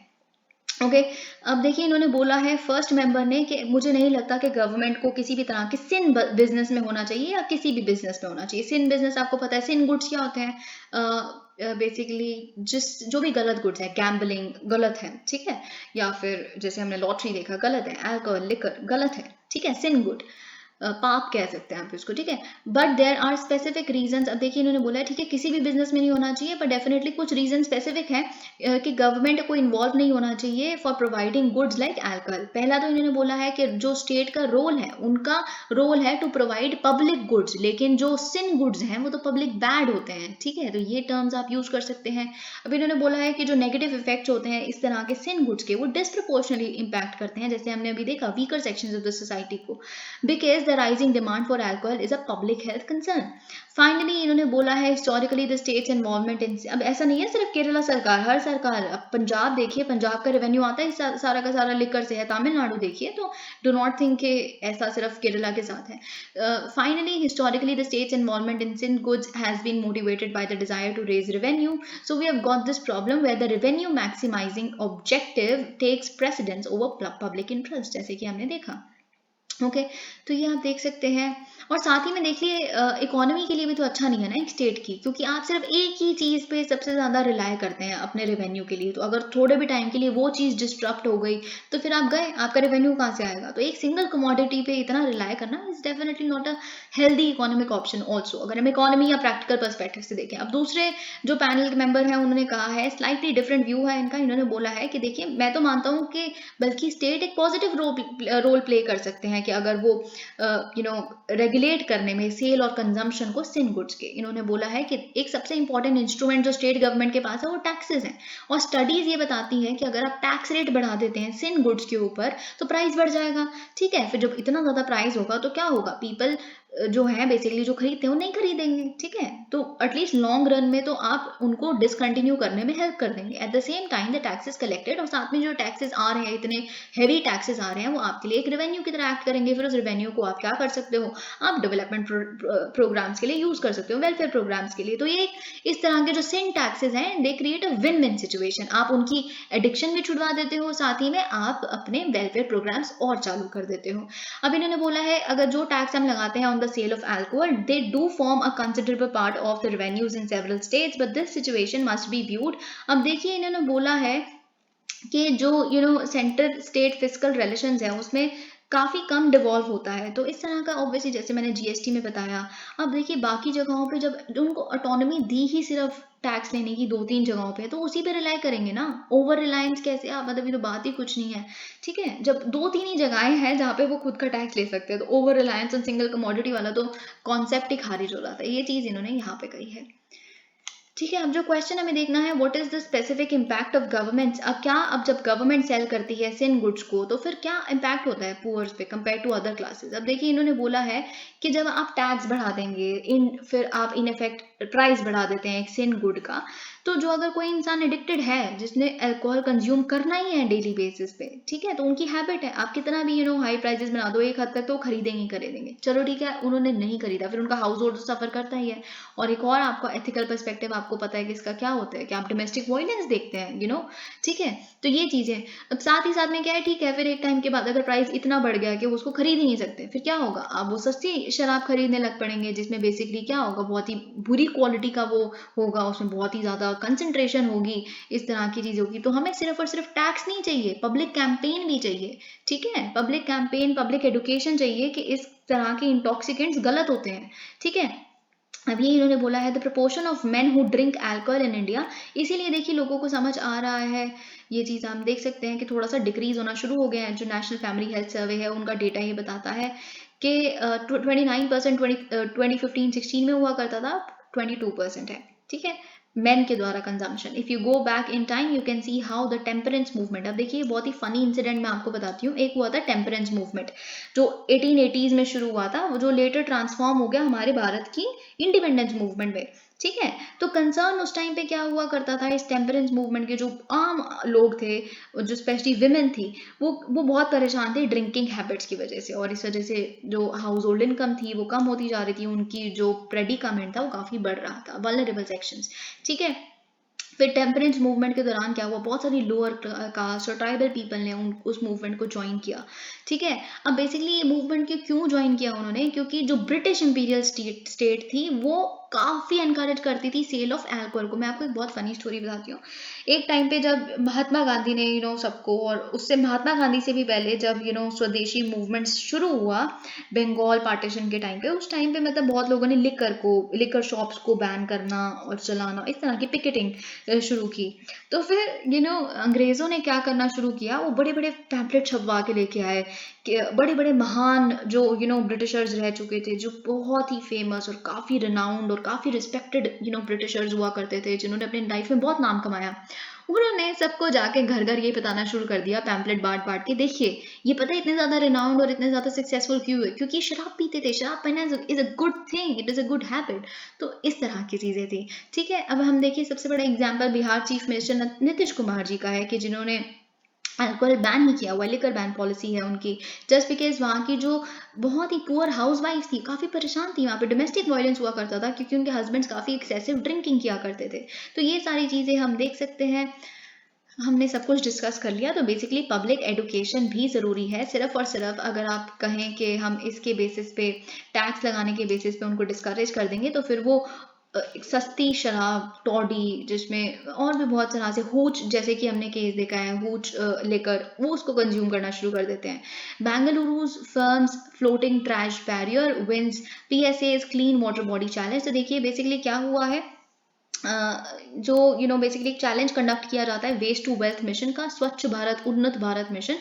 ओके अब देखिए इन्होंने बोला है फर्स्ट मेंबर ने कि मुझे नहीं लगता कि गवर्नमेंट को किसी भी तरह के सिन बिजनेस में होना चाहिए या किसी भी बिजनेस में होना चाहिए। सिन बिजनेस आपको पता है, सिन गुड्स क्या होते हैं? बेसिकली जो भी गलत गुड्स है, गैम्बलिंग गलत है, ठीक है, या फिर जैसे हमने लॉटरी देखा गलत है, अल्कोहल लिकर गलत है, ठीक है, सिन गुड, पाप कह सकते हैं आप इसको, ठीक है। But there are specific reasons. अब देखिए इन्होंने बोला है ठीक है किसी भी बिजनेस में नहीं होना चाहिए, पर डेफिनेटली कुछ रीजन स्पेसिफिक है कि गवर्नमेंट को इन्वॉल्व नहीं होना चाहिए for providing goods like alcohol. पहला तो इन्होंने बोला है कि जो स्टेट का रोल है, उनका रोल है टू प्रोवाइड पब्लिक गुड्स, लेकिन जो सिन गुड्स हैं वो तो पब्लिक बैड होते हैं, ठीक है, तो ये टर्म्स आप यूज कर सकते हैं। अब इन्होंने बोला है कि जो नेगेटिव इफेक्ट्स होते हैं इस तरह के सिन गुड्स के, वो डिस्प्रपोर्शनली इम्पैक्ट करते हैं, जैसे हमने अभी देखा weaker sections of the society को, because the rising demand for alcohol is a public health concern. Finally इन्होंने बोला है historically the state's involvement in, अब ऐसा नहीं है सिर्फ केरला सरकार, हर सरकार, अब पंजाब देखिए, पंजाब का रेवेन्यू आता है सारा का सारा लिकर से है, तमिलनाडु देखिए, तो डू नॉट थिंक कि ऐसा सिर्फ केरला के साथ है। Finally historically the state's involvement in sin goods has been motivated by the desire to raise revenue, so we have got this problem where the revenue maximising objective takes precedence over public interest, जैसे कि हमने देखा। ओके तो ये आप देख सकते हैं। और साथ ही में देखिए इकोनॉमी के लिए भी तो अच्छा नहीं है ना एक स्टेट की, क्योंकि आप सिर्फ एक ही चीज़ पे सबसे ज़्यादा रिलाय करते हैं अपने रेवेन्यू के लिए, तो अगर थोड़े भी टाइम के लिए वो चीज़ डिस्टरप्ट हो गई तो फिर आप गए, आपका रेवेन्यू कहाँ से आएगा? तो एक सिंगल कमोडिटी पे इतना रिलाय करना is definitely not a healthy economic option also, अगर हम इकोनॉमी या प्रैक्टिकल पर्सपेक्टिव से देखें। अब दूसरे जो पैनल के मेंबर हैं उन्होंने कहा है, स्लाइटली डिफरेंट व्यू है इनका, इन्होंने बोला है कि देखिए मैं तो मानता हूँ कि बल्कि स्टेट एक पॉजिटिव रोल प्ले कर सकते हैं कि अगर वो रेगुलेट करने में सेल और कंजम्पशन को सिन गुड्स के। इन्होंने बोला है कि एक सबसे इंपॉर्टेंट इंस्ट्रूमेंट जो स्टेट गवर्नमेंट के पास है वो टैक्सेस हैं, और स्टडीज ये बताती हैं कि अगर आप टैक्स रेट बढ़ा देते हैं सिन गुड्स के ऊपर तो प्राइस बढ़ जाएगा, ठीक है, फिर जब इतना ज्यादा प्राइस होगा तो क्या होगा, पीपल जो है बेसिकली जो खरीदते हैं वो नहीं खरीदेंगे, ठीक है, तो एटलीस्ट लॉन्ग रन में तो आप उनको डिसकंटिन्यू करने में हेल्प कर देंगे। At the same time the taxes collected, और साथ में जो टैक्सेस आ रहे हैं, इतने हैवी टैक्सेस आ रहे हैं, वो आपके लिए एक रेवेन्यू की तरह एक्ट करेंगे। फिर उस रेवेन्यू को आप क्या कर सकते हो, आप डेवलपमेंट प्रोग्राम्स के लिए यूज कर सकते हो, वेलफेयर प्रोग्राम्स के लिए। तो ये इस तरह के जो सिन टैक्सेस हैं they create a win win situation, आप उनकी एडिक्शन भी छुड़वा देते हो, साथ ही में आप अपने वेलफेयर प्रोग्राम्स और चालू कर देते हो। अब इन्होंने बोला है अगर जो टैक्स हम लगाते हैं the sale of alcohol, they do form a considerable part of the revenues in several states, but this situation must be viewed। अब देखिए इन्होंने बोला है कि जो सेंटर स्टेट फिस्कल रिलेशंस है उसमें काफ़ी कम डिवॉल्व होता है। तो इस तरह का ऑब्वियसली जैसे मैंने जीएसटी में बताया। अब देखिए बाकी जगहों पे जब उनको ऑटोनॉमी दी ही सिर्फ टैक्स लेने की 2-3 जगहों पे, तो उसी पे रिलाई करेंगे ना। ओवर रिलायंस कैसे आप, मतलब ये तो बात ही कुछ नहीं है। ठीक है, जब 2-3 ही जगहें हैं जहाँ पे वो खुद का टैक्स ले सकते हैं, तो ओवर रिलायंस और सिंगल कमोडिटी वाला तो कॉन्सेप्ट ही खारिज हो जाता है। ये चीज़ इन्होंने यहाँ पे कही है। ठीक है, अब जो क्वेश्चन हमें देखना है, what is the specific impact of governments. अब क्या, अब जब गवर्नमेंट सेल करती है सिन गुड्स को, तो फिर क्या इम्पैक्ट होता है पुअर्स पे कंपेयर टू अदर क्लासेस। अब देखिए इन्होंने बोला है कि जब आप टैक्स बढ़ा देंगे, फिर आप इन इफेक्ट प्राइस बढ़ा देते हैं एक सिन गुड का, तो जो अगर कोई इंसान एडिक्टेड है, जिसने अल्कोहल कंज्यूम करना ही है डेली बेसिस पे, ठीक है, तो उनकी हैबिट है, आप कितना भी हाई प्राइसेस बना दो, एक हद तक तो खरीदेंगे खरीदेंगे। चलो ठीक है, उन्होंने नहीं खरीदा, फिर उनका हाउस होल्ड सफर करता ही है। और एक और आपको एथिकल पर्सपेक्टिव आपको पता है कि इसका क्या होता है कि आप डोमेस्टिक वायलेंस देखते हैं, ठीक है। तो ये चीजें अब साथ ही साथ में क्या है, ठीक है, फिर एक टाइम के बाद अगर प्राइस इतना बढ़ गया कि वो उसको खरीद ही नहीं सकते, फिर क्या होगा, आप वो सस्ती शराब खरीदने लग पड़ेंगे, जिसमें बेसिकली क्या होगा, बहुत ही बुरी क्वालिटी का वो होगा, उसमें बहुत ही ज्यादा कंसंट्रेशन होगी, इस तरह की चीज होगी। तो हमें सिर्फ और सिर्फ टैक्स नहीं चाहिए, पब्लिक कैंपेन भी चाहिए। ठीक है, पब्लिक कैंपेन, पब्लिक एडुकेशन चाहिए कि इस तरह के इंटॉक्सिकेंट्स गलत होते हैं। ठीक है, अभी इन्होंने बोला है the proportion of men who drink alcohol in India. इसीलिए देखिए लोगों को समझ आ रहा है, ये चीज़ हम देख सकते हैं कि थोड़ा सा डिक्रीज होना शुरू हो गया है। जो नेशनल फैमिली हेल्थ सर्वे है उनका डेटा ये बताता है कि 29% 2015-16 में हुआ करता था, 22% है। ठीक है, मेन के द्वारा consumption. If you go back in time you can see how the temperance movement. अब देखिए बहुत ही फनी इंसिडेंट मैं आपको बताती हूँ। एक हुआ था टेम्परेंस मूवमेंट जो 1880s में शुरू हुआ था, जो लेटर ट्रांसफॉर्म हो गया हमारे भारत की इंडिपेंडेंस मूवमेंट में। ठीक है, तो कंसर्न उस टाइम पे क्या हुआ करता था, इस टेम्परेंस मूवमेंट के जो आम लोग थे, जो स्पेशली विमेन थी, वो बहुत परेशान थे ड्रिंकिंग हैबिट्स की वजह से, और इस वजह से जो हाउस होल्ड इनकम थी वो कम होती जा रही थी, उनकी जो प्रेडिकामेंट था वो काफ़ी बढ़ रहा था, वल्नरेबल सेक्शंस। ठीक है, फिर टेम्परेंस मूवमेंट के दौरान क्या हुआ, बहुत सारी लोअर कास्ट और ट्राइबल पीपल ने उस मूवमेंट को ज्वाइन किया। ठीक है, अब बेसिकली ये मूवमेंट क्यों ज्वाइन किया उन्होंने, क्योंकि जो ब्रिटिश इंपीरियल स्टेट थी वो काफ़ी एनकरेज करती थी सेल ऑफ अल्कोहल को। मैं आपको एक बहुत फनी स्टोरी बताती हूँ। एक टाइम पे जब महात्मा गांधी ने सबको, और उससे महात्मा गांधी से भी पहले जब स्वदेशी मूवमेंट शुरू हुआ बंगाल पार्टीशन के टाइम पे, उस टाइम पे मतलब बहुत लोगों ने लिकर शॉप्स को बैन करना और चलाना, इस तरह की पिकेटिंग शुरू की। तो फिर अंग्रेजों ने क्या करना शुरू किया, वो बड़े बड़े पैम्पलेट छपवा के लेके आए कि बड़े बड़े महान जो ब्रिटिशर्स रह चुके थे, जो बहुत ही फेमस और काफ़ी रिनाउंड और काफ़ी रिस्पेक्टेड ब्रिटिशर्स हुआ करते थे, जिन्होंने अपनी लाइफ में बहुत नाम कमाया, उन्होंने सबको जाके घर घर ये बताना शुरू कर दिया, पैम्पलेट बांट बांट के, देखिए ये पता है इतने ज़्यादा रिनाउंड और इतने ज़्यादा सक्सेसफुल क्यों है, क्योंकि शराब पीते थे, शराब पीना is a good thing, it is a good habit. तो इस तरह की चीज़ें थी। ठीक है, अब हम देखिए सबसे बड़ा example Bihar chief minister Nitish Kumar ji का है कि जिन्होंने अल्कोहल बैन नहीं किया हुआ, लिकर बैन पॉलिसी है उनकी, जस्ट बिकॉज वहाँ की जो बहुत ही पुअर हाउस वाइफ थी, काफ़ी परेशान थी, वहाँ पे डोमेस्टिक वायलेंस हुआ करता था क्योंकि उनके हस्बैंड्स काफ़ी एक्सेसिव ड्रिंकिंग किया करते थे। तो ये सारी चीज़ें हम देख सकते हैं। हमने सब कुछ डिस्कस कर लिया। तो बेसिकली पब्लिक एडुकेशन भी ज़रूरी है। सिर्फ और सिर्फ अगर आप कहें कि हम इसके बेसिस पे, टैक्स लगाने के बेसिस पे उनको डिस्करेज कर देंगे, तो फिर वो सस्ती शराब, टॉडी, जिसमें और भी बहुत तरह से हूच, जैसे कि हमने केस देखा है हूच लेकर, वो उसको कंज्यूम करना शुरू कर देते हैं। Bengaluru's firms floating trash barrier wins PSA's clean water body challenge. तो देखिए बेसिकली क्या हुआ है, जो बेसिकली एक चैलेंज कंडक्ट किया जाता है वेस्ट टू वेल्थ मिशन का, स्वच्छ भारत उन्नत भारत मिशन।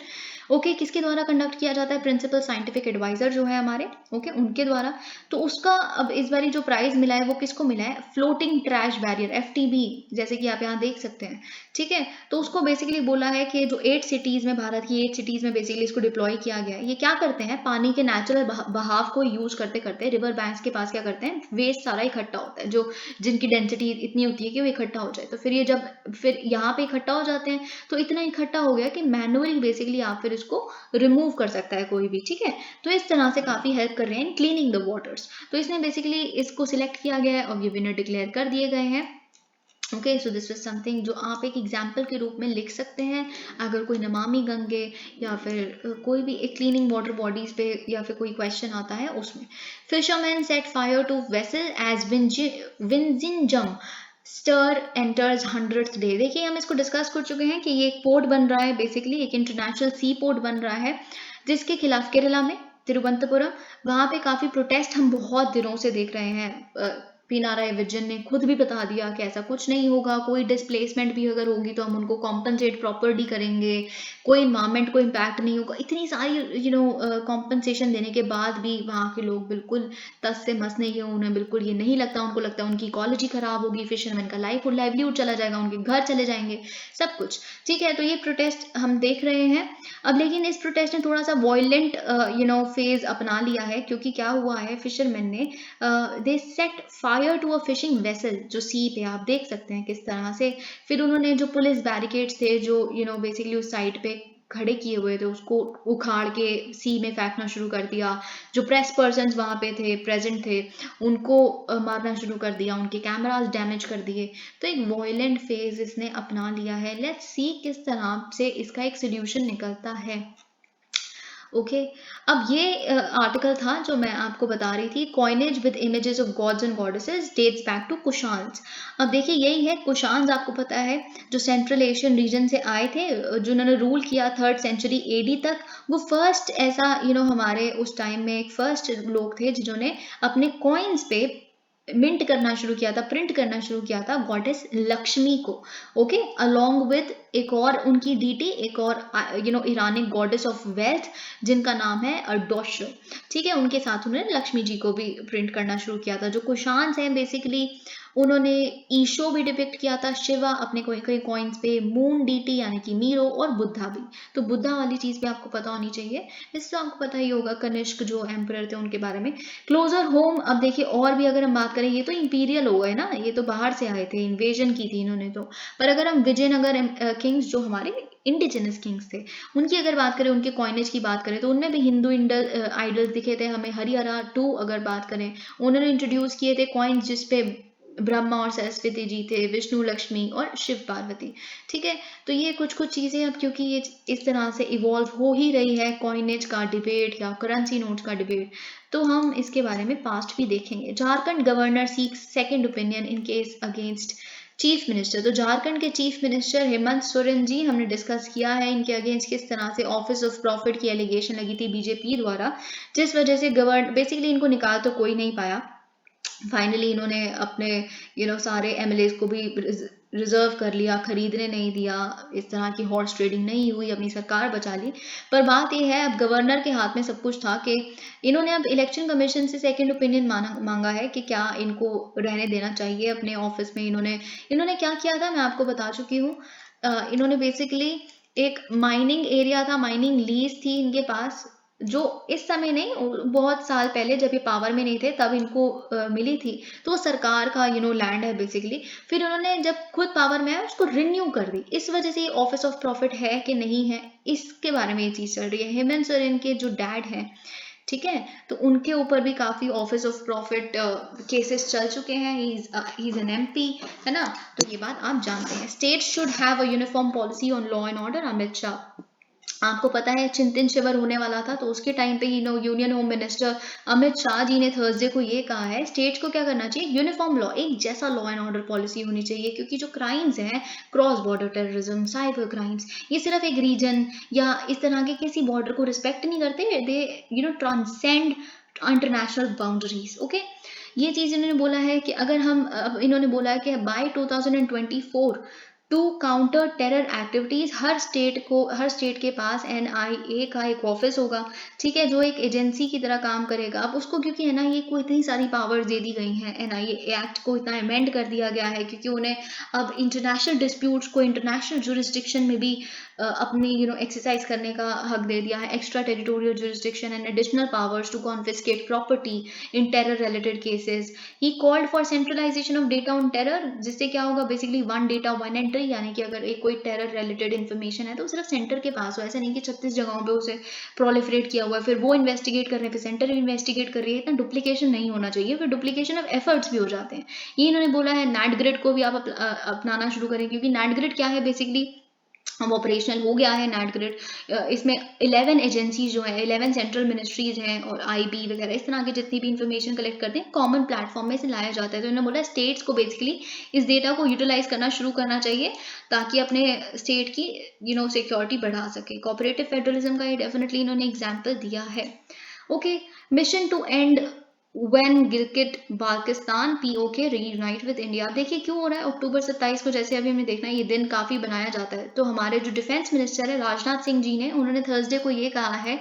ओके, किसके द्वारा कंडक्ट किया जाता है, प्रिंसिपल साइंटिफिक एडवाइजर जो है हमारे, ओके, उनके द्वारा। तो उसका अब इस बारी जो प्राइज मिला है वो किसको मिला है, फ्लोटिंग ट्रैश बैरियर, FTB, जैसे कि आप यहाँ देख सकते हैं। ठीक है, तो उसको बेसिकली बोला है कि जो 8 सिटीज में, भारत की 8 सिटीज में बेसिकली इसको डिप्लॉय किया गया है। ये क्या करते हैं, पानी के नेचुरल बहाव को यूज करते करते रिवर बैंक्स के पास क्या करते हैं, वेस्ट सारा इकट्ठा होता है, जो जिनकी डेंसिटी इतनी होती है कि वो इकट्ठा हो जाए। तो फिर ये जब फिर यहाँ पे इकट्ठा हो जाते हैं, तो इतना इकट्ठा हो गया कि मैनुअली बेसिकली आप फिर इसको रिमूव कर सकता है कोई भी। ठीक है, तो इस तरह से काफ़ी हेल्प कर रहे हैं क्लीनिंग द वाटर्स। तो इसने बेसिकली इसको सिलेक्ट किया गया है और ये विनर डिक्लेयर कर दिए गए हैं। Okay, so this was something जो आप एक एग्जाम्पल के रूप में लिख सकते हैं अगर कोई नमामि गंगे या फिर कोई भी एक क्लीनिंग वाटर बॉडीज पे या फिर कोई क्वेश्चन आता है उसमें। Fisherman set fire to vessel as Vizhinjam stir enters 100th day. देखिए हम इसको डिस्कस कर चुके हैं कि ये एक पोर्ट बन रहा है, बेसिकली एक इंटरनेशनल सी पोर्ट बन रहा है जिसके खिलाफ केरला में तिरुवनंतपुरम वहां पे काफी प्रोटेस्ट हम बहुत दिनों से देख रहे हैं। पिनाराई विजयन ने खुद भी बता दिया कि ऐसा कुछ नहीं होगा, कोई डिस्प्लेसमेंट भी अगर होगी तो हम उनको कॉम्पनसेट प्रॉपर्ली करेंगे, कोई इन्वायरमेंट को इम्पैक्ट नहीं होगा। इतनी सारी कॉम्पनसेशन देने के बाद भी वहाँ के लोग बिल्कुल तस से मस नहीं है, उन्हें बिल्कुल ये नहीं लगता, उनको लगता है उनकी इकोलॉजी खराब होगी, फिशरमैन का लाइवलीहुड चला जाएगा, उनके घर चले जाएंगे, सब कुछ ठीक है। तो ये प्रोटेस्ट हम देख रहे हैं अब, लेकिन इस प्रोटेस्ट ने थोड़ा सा वॉयलेंट फेज अपना लिया है, क्योंकि क्या हुआ है, फिशरमैन ने they set fire to a fishing vessel, जो सी पे आप देख सकते हैं किस तरह से। फिर उन्होंने जो पुलिस बैरिकेड्स थे जो बेसिकली उस साइड पे खड़े किए हुए थे उसको उखाड़ के सी में फेंकना शुरू कर दिया। जो प्रेस पर्सन वहां पे थे, प्रेजेंट थे, उनको मारना शुरू कर दिया, उनके कैमरास डैमेज कर दिए। तो एक वॉयलेंट फेज इसने अपना लिया है। लेट्स सी किस तरह से इसका एक सोल्यूशन निकलता है। ओके अब ये आर्टिकल था जो मैं आपको बता रही थी, coinage with images of gods and goddesses dates back to Kushans. अब देखिए यही है कुशान्स, आपको पता है जो सेंट्रल एशियन रीजन से आए थे, जिन्होंने रूल किया 3rd सेंचुरी एडी तक। वो फर्स्ट ऐसा हमारे उस टाइम में एक फर्स्ट लोग थे जिन्होंने अपने कॉइन्स पे मिंट करना शुरू किया था, प्रिंट करना शुरू किया था गॉडेस लक्ष्मी को। ओके अलोंग विद एक और उनकी डीटी, एक और ईरानिक गॉडेस ऑफ वेल्थ जिनका नाम है अर्डोश, ठीक है, उनके साथ उन्होंने लक्ष्मी जी को भी प्रिंट करना शुरू किया था। जो कुशान्स हैं बेसिकली उन्होंने ईशो भी डिपिक्ट किया था, शिवा अपने कोई कॉइन्स पे, मून डीटी यानी कि मीरो, और बुद्धा भी। तो बुद्धा वाली चीज भी आपको पता होनी चाहिए, इससे आपको पता ही होगा कनिष्क जो एम्परर थे उनके बारे में। क्लोजर होम, अब देखिए और भी अगर हम बात करें, ये तो इंपीरियल हो गए ना, ये तो बाहर से आए थे, इन्वेजन की थी इन्होंने तो। पर अगर हम विजयनगर किंग्स जो हमारे इंडिजिनस किंग्स थे उनकी अगर बात करें, उनके कॉइनेज की बात करें, तो उनमें भी हिंदू आइडल्स दिखे थे हमें। हरिहरा 2 अगर बात करें, उन्होंने इंट्रोड्यूस किए थे कॉइन्स जिसपे ब्रह्मा और सरस्वती जी थे, विष्णु लक्ष्मी और शिव पार्वती, ठीक है। तो ये कुछ चीजें अब क्योंकि ये इस तरह से इवॉल्व हो ही रही है, कॉइनेज का डिबेट या करेंसी नोट्स का डिबेट, तो हम इसके बारे में पास्ट भी देखेंगे। Jharkhand governor seeks second opinion in case against chief minister. तो झारखंड के चीफ मिनिस्टर हेमंत सोरेन जी हमने डिस्कस किया है, इनके अगेंस्ट किस तरह से ऑफिस ऑफ प्रॉफिट की एलिगेशन लगी थी बीजेपी द्वारा, जिस वजह से बेसिकली इनको निकाल तो कोई नहीं पाया। फाइनली इन्होंने अपने सारे एमएलएज को भी रिजर्व कर लिया, खरीदने नहीं दिया, इस तरह की हॉर्स ट्रेडिंग नहीं हुई, अपनी सरकार बचा ली। पर बात यह है अब गवर्नर के हाथ में सब कुछ था कि इन्होंने अब इलेक्शन कमीशन से सेकंड ओपिनियन मांगा है कि क्या इनको रहने देना चाहिए अपने ऑफिस में। इन्होंने क्या किया था मैं आपको बता चुकी हूँ। इन्होंने बेसिकली एक माइनिंग एरिया था, माइनिंग लीज थी इनके पास, जो इस समय नहीं, बहुत साल पहले जब ये पावर में नहीं थे तब इनको मिली थी। तो वो सरकार का लैंड है बेसिकली। फिर उन्होंने जब खुद पावर में आया उसको रिन्यू कर दी। इस वजह से ये ऑफिस ऑफ प्रॉफिट है कि नहीं है, इसके बारे में ये चीज चल रही है। हेमंत सोरेन के जो डैड हैं, ठीक है, तो उनके ऊपर भी काफी ऑफिस ऑफ प्रॉफिट केसेस चल चुके हैं। ही इज एन एमपी, है ना। तो ये बात आप जानते हैं। State should have a uniform policy on law and order, Amit Shah. आपको पता है चिंतन शिविर होने वाला था, तो उसके टाइम पे union home minister Amit Shah ji ने थर्सडे को ये कहा है स्टेट को क्या करना चाहिए, यूनिफॉर्म लॉ, एक जैसा लॉ एंड ऑर्डर पॉलिसी होनी चाहिए। क्योंकि जो क्राइम्स हैं, cross border terrorism, cyber crimes, ये सिर्फ एक रीजन या इस तरह के किसी बॉर्डर को रिस्पेक्ट नहीं करते, दे ट्रांसेंड इंटरनेशनल बाउंड्रीज। ओके, ये चीज इन्होंने बोला है कि अगर हम इन्होंने बोला है कि by 2024 to counter terror activities, हर स्टेट के पास NIA का एक ऑफिस होगा, ठीक है, जो एक एजेंसी की तरह काम करेगा। अब उसको क्योंकि NIA को इतनी सारी पावर्स दे दी गई हैं, NIA एक्ट को इतना अमेंड कर दिया गया है क्योंकि उन्हें अब इंटरनेशनल डिस्प्यूट्स को इंटरनेशनल जुरिस्डिक्शन में भी अपनी एक्सरसाइज करने का हक दे दिया है, extraterritorial jurisdiction and additional powers to confiscate property in terror related cases. He called for centralisation of data on terror, जिससे क्या होगा, basically one data one entry, यानी कि अगर एक कोई टेरर रिलेटेड इन्फॉर्मेशन है तो सिर्फ सेंटर के पास हो, ऐसा नहीं कि 36 जगहों पे उसे प्रोलिफरेट किया हुआ है, फिर वो इन्वेस्टिगेट कर रहे हैं, फिर सेंटर इन्वेस्टिगेट कर रही है। इतना डुप्लीकेशन नहीं होना चाहिए, फिर डुप्लीकेशन ऑफ एफर्ट्स भी हो जाते हैं। ये इन्होंने बोला है। नेट ग्रिड को भी आप अपनाना शुरू करें, क्योंकि नेट ग्रिड क्या है, बेसिकली हम ऑपरेशनल हो गया है नेट ग्रिड। इसमें 11 एजेंसीज जो हैं, 11 सेंट्रल मिनिस्ट्रीज हैं और आईबी वगैरह इस तरह की जितनी भी इंफॉर्मेशन कलेक्ट करते हैं कॉमन प्लेटफॉर्म में से लाया जाता है। तो इन्होंने बोला स्टेट्स को बेसिकली इस डेटा को यूटिलाइज करना शुरू करना चाहिए ताकि अपने स्टेट की सिक्योरिटी बढ़ा सके। कोऑपरेटिव फेडरलिज्म का ये डेफिनेटली इन्होंने एग्जाम्पल दिया है। Okay, mission two and when Gilgit Baltistan PoK reunite with India. देखिए क्यों हो रहा है अक्टूबर 27 को, जैसे अभी हमने देखना है ये दिन काफी बनाया जाता है। तो हमारे जो डिफेंस मिनिस्टर है राजनाथ सिंह जी ने, उन्होंने थर्सडे को ये कहा है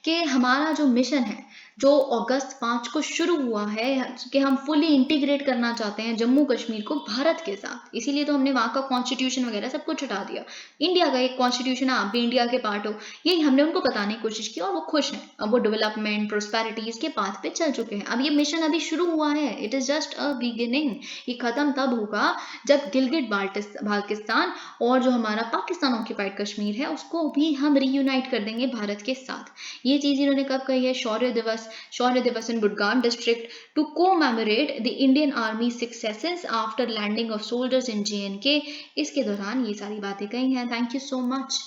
कि हमारा जो मिशन है जो अगस्त 5 को शुरू हुआ है कि हम फुली इंटीग्रेट करना चाहते हैं जम्मू कश्मीर को भारत के साथ, इसीलिए तो हमने वहाँ का कॉन्स्टिट्यूशन वगैरह सब कुछ हटा दिया। इंडिया का एक कॉन्स्टिट्यूशन, आप भी इंडिया के पार्ट हो, यही हमने उनको बताने की कोशिश की और वो खुश हैं। अब वो डेवलपमेंट प्रोस्पेरिटीज के पाथ पे चल चुके हैं। अब ये मिशन अभी शुरू हुआ है, it is just a beginning. ये खत्म तब होगा जब गिलगिट बाल्टिस्तान और जो हमारा पाकिस्तान ऑक्यूपाइड कश्मीर है उसको भी हम रीयूनाइट कर देंगे भारत के साथ। ये चीज इन्होंने कब कही है? Shaurya Diwas in Budgam district to commemorate the Indian army successes after landing of soldiers in JNK। इसके दौरान ये सारी बातें कही हैं। Thank you so much.